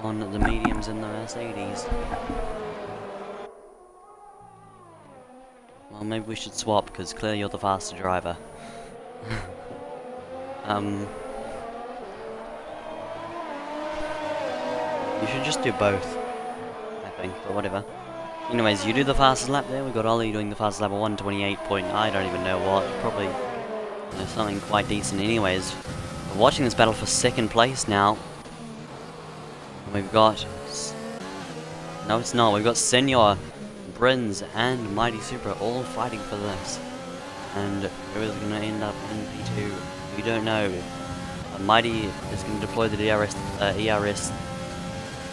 on the mediums in the Mercedes. Well, maybe we should swap, because clearly you're the faster driver. You should just do both, I think, but whatever. Anyways, you do the fastest lap there. We've got Ollie doing the fastest lap at 1:28 point. I don't even know what. Probably something quite decent. Anyways, we're watching this battle for second place now. We've got... No, it's not. We've got Senor, Brins, and Mighty Supra all fighting for this. And who is going to end up in P2? We don't know. Mighty is going to deploy the ERS.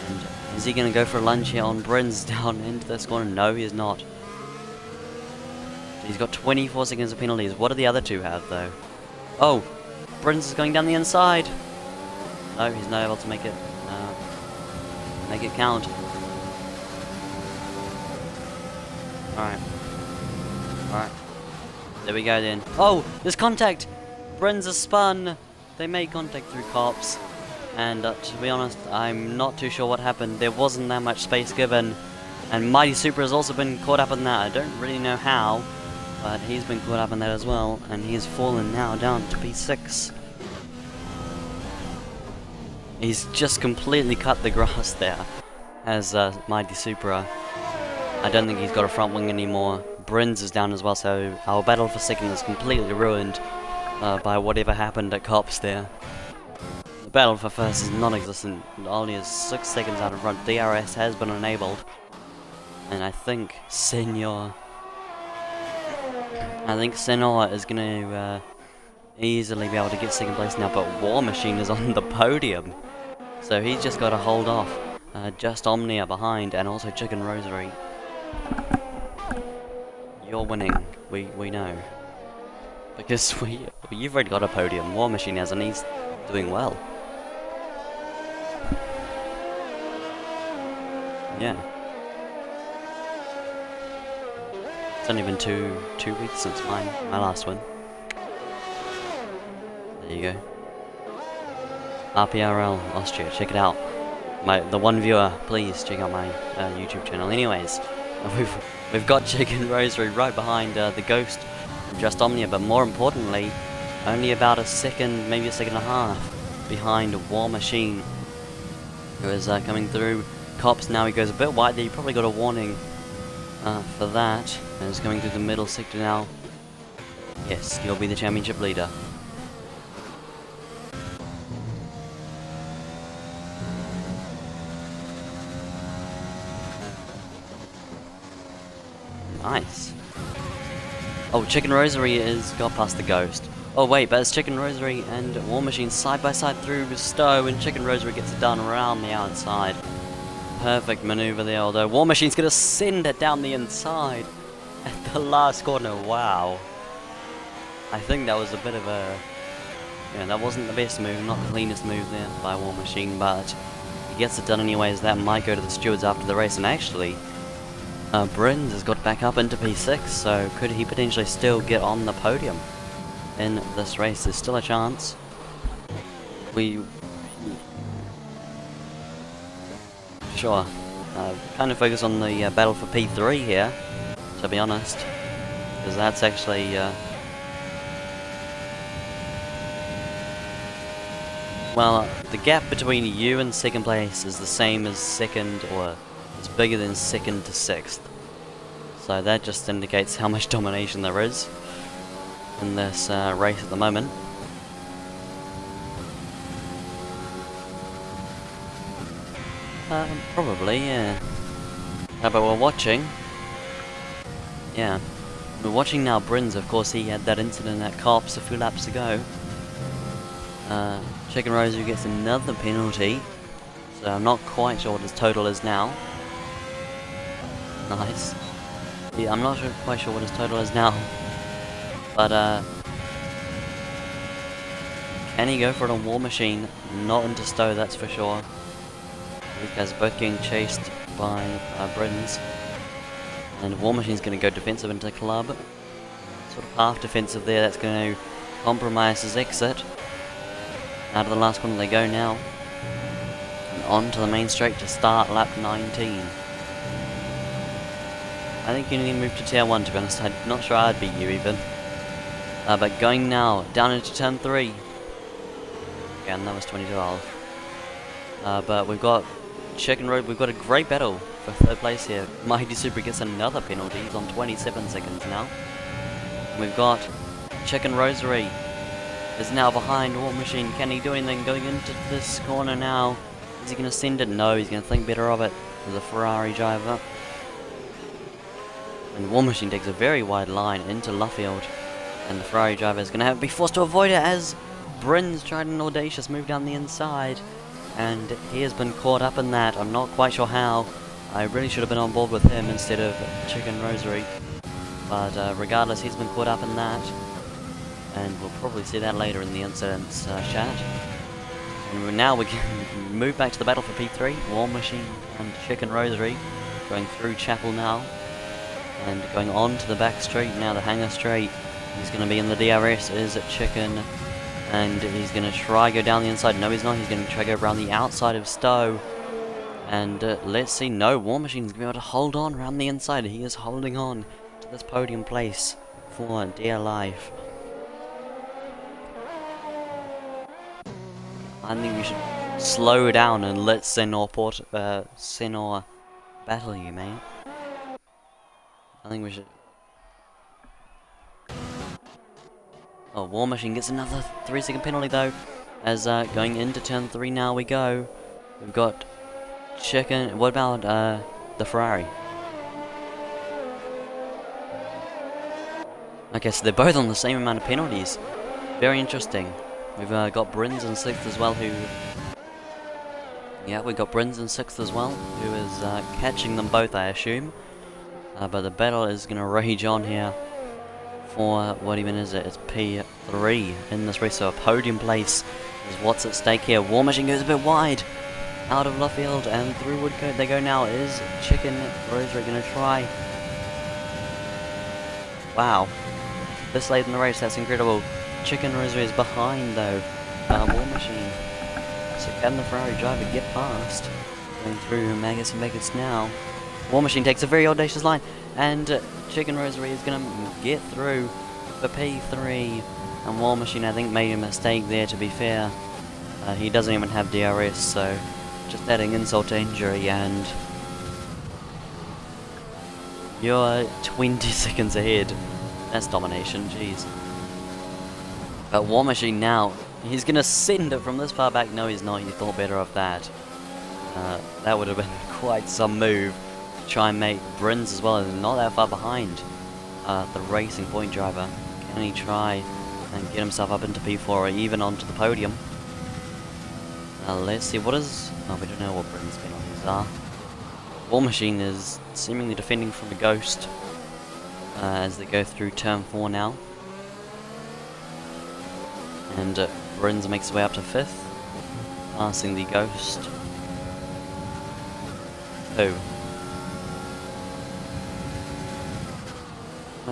And is he going to go for a lunge here on Brins down into this corner? No, he is not. He's got 24 seconds of penalties. What do the other two have, though? Oh! Brins is going down the inside! No, he's not able to make it count. Alright. Alright. There we go then. Oh! There's contact! Brins is spun! They made contact through cops. And to be honest, I'm not too sure what happened. There wasn't that much space given. And Mighty Supra has also been caught up in that. I don't really know how, but he's been caught up in that as well. And he has fallen now down to P6. He's just completely cut the grass there, as Mighty Supra. I don't think he's got a front wing anymore. Brins is down as well, so our battle for second is completely ruined by whatever happened at cops there. The battle for first is non-existent. Only is 6 seconds out in front. DRS has been enabled. And I think Senor is going to easily be able to get second place now, but War Machine is on the podium. So he's just got to hold off. Just Omnia behind, and also Chicken Rosary. You're winning, we know. Because you've already got a podium. War Machine has, and he's doing well. Yeah. It's only been two weeks since my last win. There you go. RPRL Austria, check it out. The one viewer, please check out my YouTube channel. Anyways, we've got Chicken Rosary right behind the Ghost, Just Omnia, but more importantly, only about a second, maybe a second and a half behind War Machine, who is coming through cops. Now he goes a bit wide there. You probably got a warning for that. And he's coming through the middle sector now. Yes, he'll be the championship leader. Nice. Oh, Chicken Rosary is got past the Ghost. Oh wait, but it's Chicken Rosary and War Machine side by side through Stowe, and Chicken Rosary gets it done around the outside. Perfect maneuver there, although War Machine's gonna send it down the inside at the last corner. Wow. I think that was a bit of a... Yeah, that wasn't the best move, not the cleanest move there by War Machine, but he gets it done anyways. That might go to the stewards after the race, and actually, Brins has got back up into P6, so could he potentially still get on the podium in this race? There's still a chance. Sure. Kind of focus on the battle for P3 here, to be honest, because that's actually well, the gap between you and second place is the same as second, or it's bigger than second to sixth. So that just indicates how much domination there is in this race at the moment. Probably, yeah. But we're watching. Yeah. We're watching now Brins, of course. He had that incident at Cops a few laps ago. Chicken Rosary gets another penalty. So I'm not quite sure what his total is now. Nice. Yeah, I'm not quite sure what his total is now. But, can he go for it on War Machine? Not into Stowe, that's for sure. These guys are both getting chased by Brins. And War Machine's going to go defensive into Club. Sort of half defensive there, that's going to compromise his exit. Out of the last corner they go now. And on to the main straight to start lap 19. I think you need to move to tier 1, to be honest. I'm not sure I'd beat you even. But going now, down into turn 3. again. That was 2012. But we've got Chicken Road. We've got a great battle for 3rd place here. Mighty Super gets another penalty. He's on 27 seconds now. We've got Chicken Rosary is now behind War Machine. Can he do anything going into this corner now? Is he going to send it? No, he's going to think better of it. There's a Ferrari driver. And War Machine takes a very wide line into Luffield. And the Ferrari driver is going to be forced to avoid it as Brins tried an audacious move down the inside. And he has been caught up in that. I'm not quite sure how. I really should have been on board with him instead of Chicken Rosary. But regardless, he's been caught up in that. And we'll probably see that later in the incidents chat. And now we can move back to the battle for P3. War Machine and Chicken Rosary going through Chapel now. And going on to the back street now, the Hangar Street. He's going to be in the DRS, is Chicken. And he's going to try go down the inside. No, he's not. He's going to try go around the outside of Stowe. And let's see. No, War Machine's going to be able to hold on around the inside. He is holding on to this podium place for dear life. I think we should slow down and let Senor battle you, mate. I think we should. Oh, War Machine gets another 3-second penalty though. As going into turn 3 now we go. We've got Chicken. What about the Ferrari? Okay, so they're both on the same amount of penalties. Very interesting. We've got Brins in 6th as well, who... Yeah, we've got Brins in 6th as well, who is catching them both, I assume. But the battle is going to rage on here for, what even is it? It's P3 in this race, so a podium place is what's at stake here. War Machine goes a bit wide out of Luffield, and through Woodcote they go now. Is Chicken Rosary going to try? Wow. This late in the race, that's incredible. Chicken Rosary is behind though, War Machine. So can the Ferrari driver get past? Going through Magus and Vegas now. War Machine takes a very audacious line, and Chicken Rosary is going to get through for P3. And War Machine, I think, made a mistake there, to be fair. He doesn't even have DRS, so just adding insult to injury, and you're 20 seconds ahead. That's domination, jeez. But War Machine now, he's going to send it from this far back. No, he's not. He thought better of that. That would have been quite some move. Try and make Brins as well, and not that far behind the Racing Point driver. Can he try and get himself up into P4 or even onto the podium? Let's see, what is... Oh, we don't know what Brins' penalties are. War Machine is seemingly defending from a ghost as they go through turn 4 now. And Brins makes his way up to 5th, passing the ghost. Who?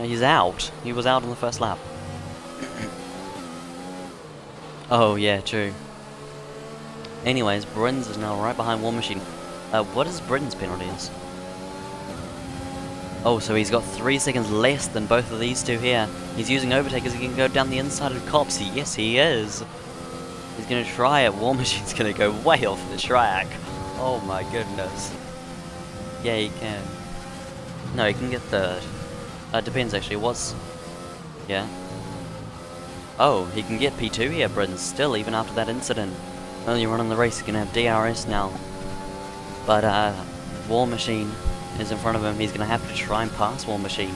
He's out. He was out on the first lap. Oh yeah, true. Anyways, Brins is now right behind War Machine. What is Brins' penalties? Oh, so he's got 3 seconds less than both of these two here. He's using overtake as he can go down the inside of Cops. Yes, he is. He's going to try it. War Machine's going to go way off the track. Oh my goodness. Yeah, he can. No, he can get 3rd. Depends actually. What's... Yeah. Oh, he can get P2 here, Brins, still, even after that incident. Earlier on in the race, he's going to have DRS now. But, War Machine is in front of him. He's going to have to try and pass War Machine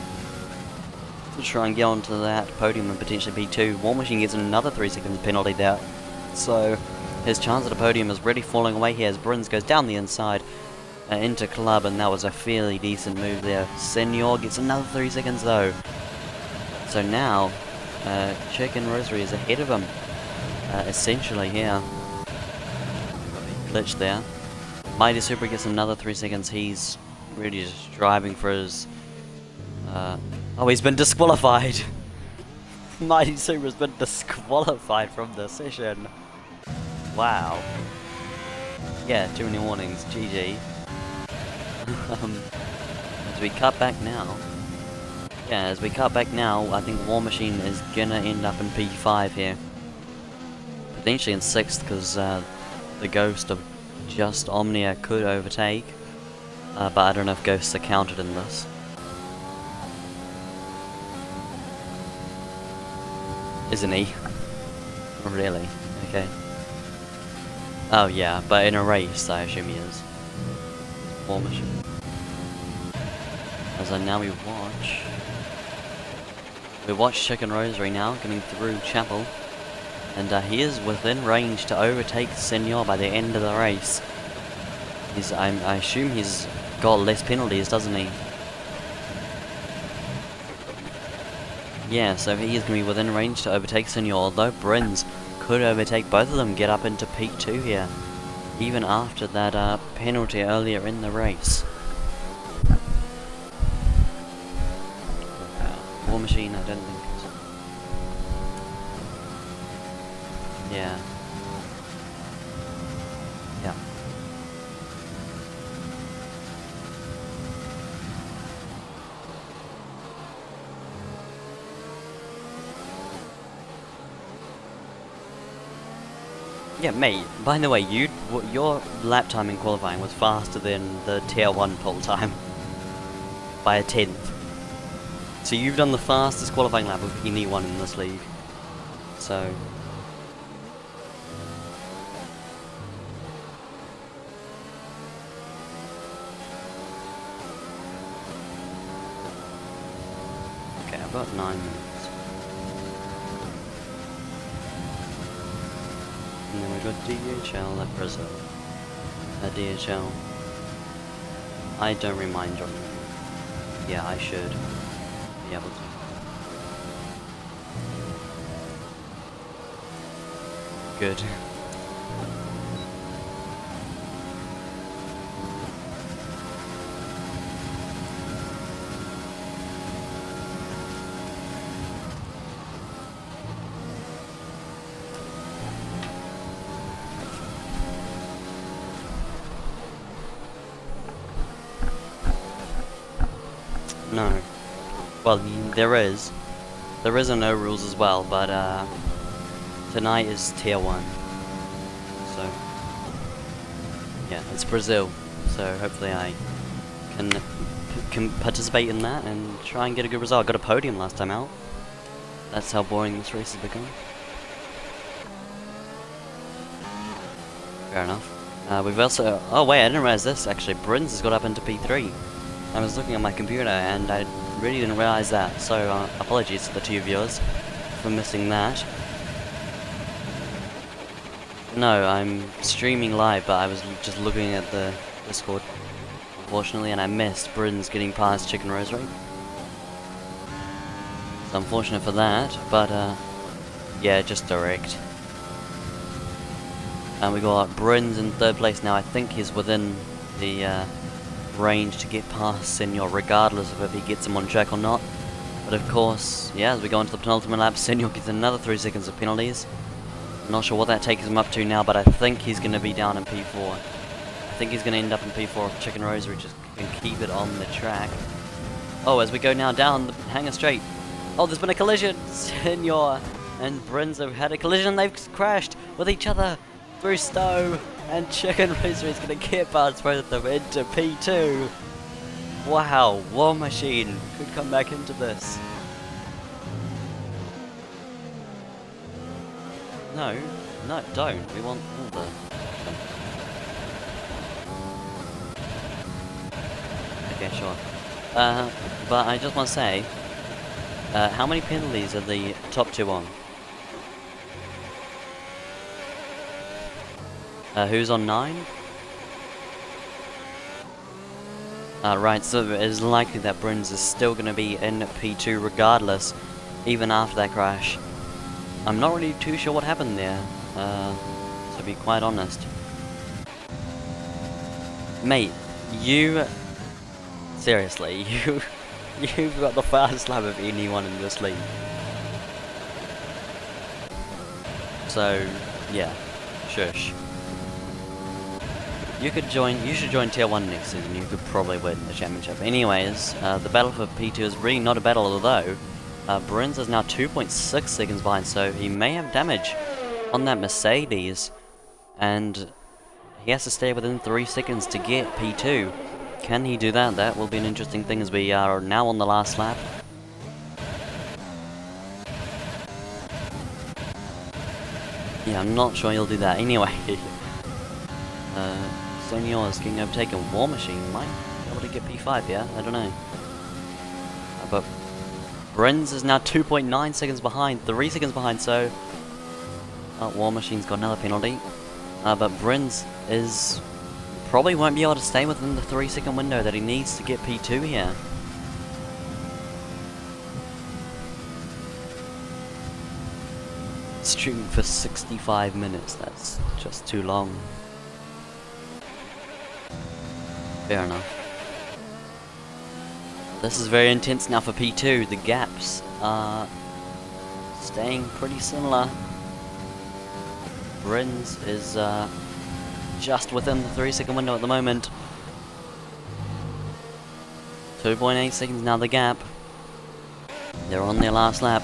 to try and get onto that podium and potentially P2. War Machine gets another 3 seconds penalty there. So, his chance at a podium is really falling away here as Brins goes down the inside into Club, and that was a fairly decent move there. Senor gets another 3 seconds though. So now, Chicken Rosary is ahead of him, essentially here. Glitch there. Mighty Super gets another 3 seconds. He's really just driving for his... oh, he's been disqualified! Mighty Super's been disqualified from the session. Wow. Yeah, too many warnings. GG. As we cut back now... Yeah, as we cut back now, I think War Machine is gonna end up in P5 here. potentially in 6th, because the Ghost of Just Omnia could overtake. But I don't know if Ghosts are counted in this. Isn't he? Really? Okay. Oh yeah, but in a race I assume he is. War machine. As now we watch Chicken Rosary now, getting through Chapel. And he is within range to overtake Senor by the end of the race. I assume he's got less penalties, doesn't he? Yeah, so he is going to be within range to overtake Senor, although Brins could overtake both of them, get up into P2 here, even after that penalty earlier in the race. War Machine, I don't think it's... Yeah. Yeah. Yeah, mate, by the way, your lap time in qualifying was faster than the Tier 1 pole time. By a 10th. So you've done the fastest qualifying lap of anyone in this league. So... Okay, I've got 9 minutes. And then we've got DHL at Brazil. DHL. I don't remind joining. Yeah, I should be able to. Good. No. Well, there is a no rules as well, but tonight is Tier 1. So, yeah, it's Brazil. So hopefully I can participate in that and try and get a good result. I got a podium last time out. That's how boring this race has become. Fair enough. We've also... Oh wait, I didn't realize this actually. Brins has got up into P3. I was looking at my computer and I really didn't realize that, so apologies to the 2 viewers for missing that. No, I'm streaming live, but I was just looking at the Discord, unfortunately, and I missed Brins getting past Chicken Rosary. It's unfortunate for that, but yeah, just direct. And we got Brins in 3rd place now. I think he's within the range to get past Senor, regardless of if he gets him on track or not. But of course, yeah, as we go into the penultimate lap, Senor gets another 3 seconds of penalties. I'm not sure what that takes him up to now, but I think he's going to be down in P4. I think he's going to end up in P4 if Chicken Rosary just can keep it on the track. Oh, as we go now down the hangar straight. Oh, there's been a collision. Senor and Brins have had a collision. They've crashed with each other through Stowe. And Chicken Rosary is going to get past both of them into P2. Wow, War Machine could come back into this. No, don't. We want all the... Okay, sure. But I just want to say, how many penalties are the top 2 on? Who's on 9? Right, so it is likely that Brins is still going to be in P2 regardless, even after that crash. I'm not really too sure what happened there, to be quite honest. Mate, seriously, you've got the fastest lap of anyone in this league. So, yeah, shush. You should join Tier 1 next season. You could probably win the championship. Anyways, the battle for P2 is really not a battle, although Brins is now 2.6 seconds behind, so he may have damage. on that Mercedes, and he has to stay within 3 seconds to get P2. Can he do that? That will be an interesting thing as we are now on the last lap. Yeah, I'm not sure he'll do that. Anyway, Senior is getting overtaken. War Machine might be able to get P5, yeah? I don't know. But Brenz is now 2.9 seconds behind, 3 seconds behind, so... War Machine's got another penalty. But Brenz is... probably won't be able to stay within the 3 second window that he needs to get P2 here. Streaming for 65 minutes, that's just too long. Fair enough. This is very intense now for P2. The gaps are staying pretty similar. Brins is just within the 3 second window at the moment. 2.8 seconds now the gap. They're on their last lap.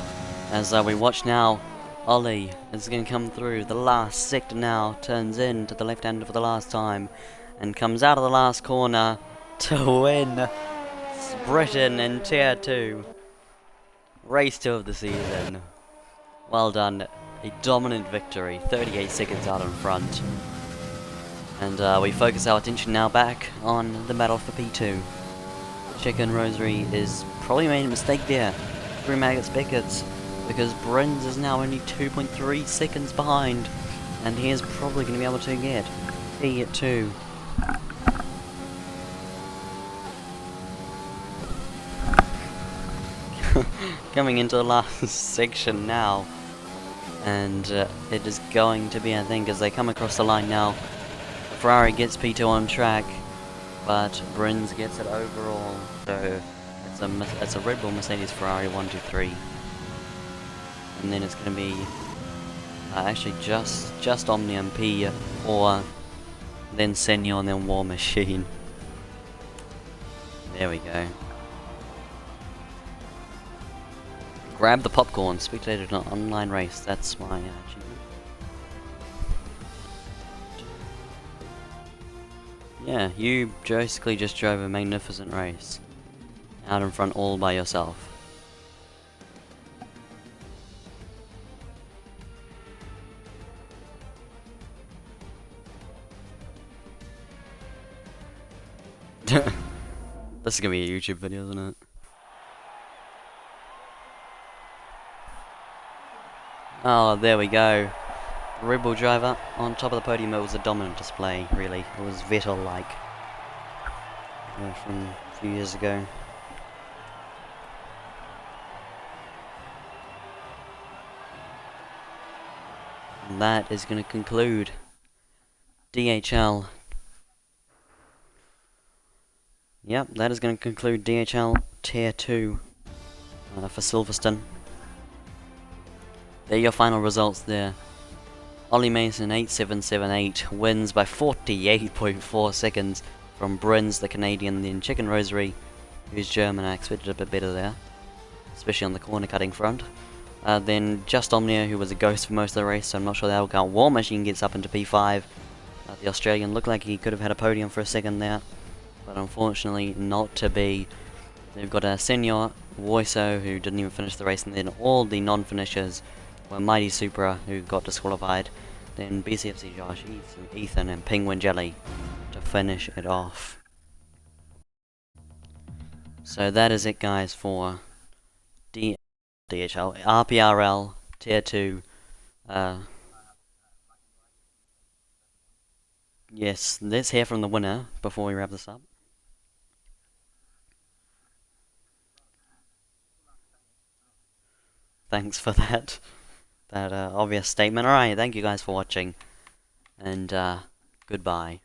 As we watch now, Ollie is going to come through the last sector now, turns in to the left hander for the last time, and comes out of the last corner to win Britain in Tier 2. Race 2 of the season. Well done. A dominant victory, 38 seconds out in front. And we focus our attention now back on the battle for P2. Chicken Rosary is probably made a mistake there. Through Maggots Beckett's, because Brins is now only 2.3 seconds behind, and he is probably going to be able to get P2. Coming into the last section now, and it is going to be, I think, as they come across the line now, Ferrari gets P2 on track, but Brins gets it overall, so it's a Red Bull Mercedes Ferrari 1, 2, 3. And then it's going to be actually just Omnium P4, then Senor, and then War Machine. There we go. Grab the popcorn, spectated an online race. That's my achievement. Yeah, you basically just drove a magnificent race out in front all by yourself. This is gonna be a YouTube video, isn't it? Oh, there we go. Red Bull driver on top of the podium. It was a dominant display, really. It was Vettel-like from a few years ago. And that is going to conclude DHL. Yep, that is going to conclude DHL Tier 2 for Silverstone. There are your final results there. Ollie Mason 8778 wins by 48.4 seconds from Brins, the Canadian, then Chicken Rosary, who's German. I expected a bit better there, especially on the corner cutting front. Then Just Omnia, who was a ghost for most of the race, so I'm not sure that'll count. War Machine gets up into P5. The Australian looked like he could have had a podium for a second there, but unfortunately not to be. They've got a Senior, Woiso, who didn't even finish the race, and then all the non-finishers were Mighty Supra, who got disqualified, then BCFC Josh, Ethan, and Penguin Jelly to finish it off. So that is it, guys, for DHL, RPRL, Tier 2. Yes, let's hear from the winner before we wrap this up. Thanks for that obvious statement. Alright, thank you guys for watching, and goodbye.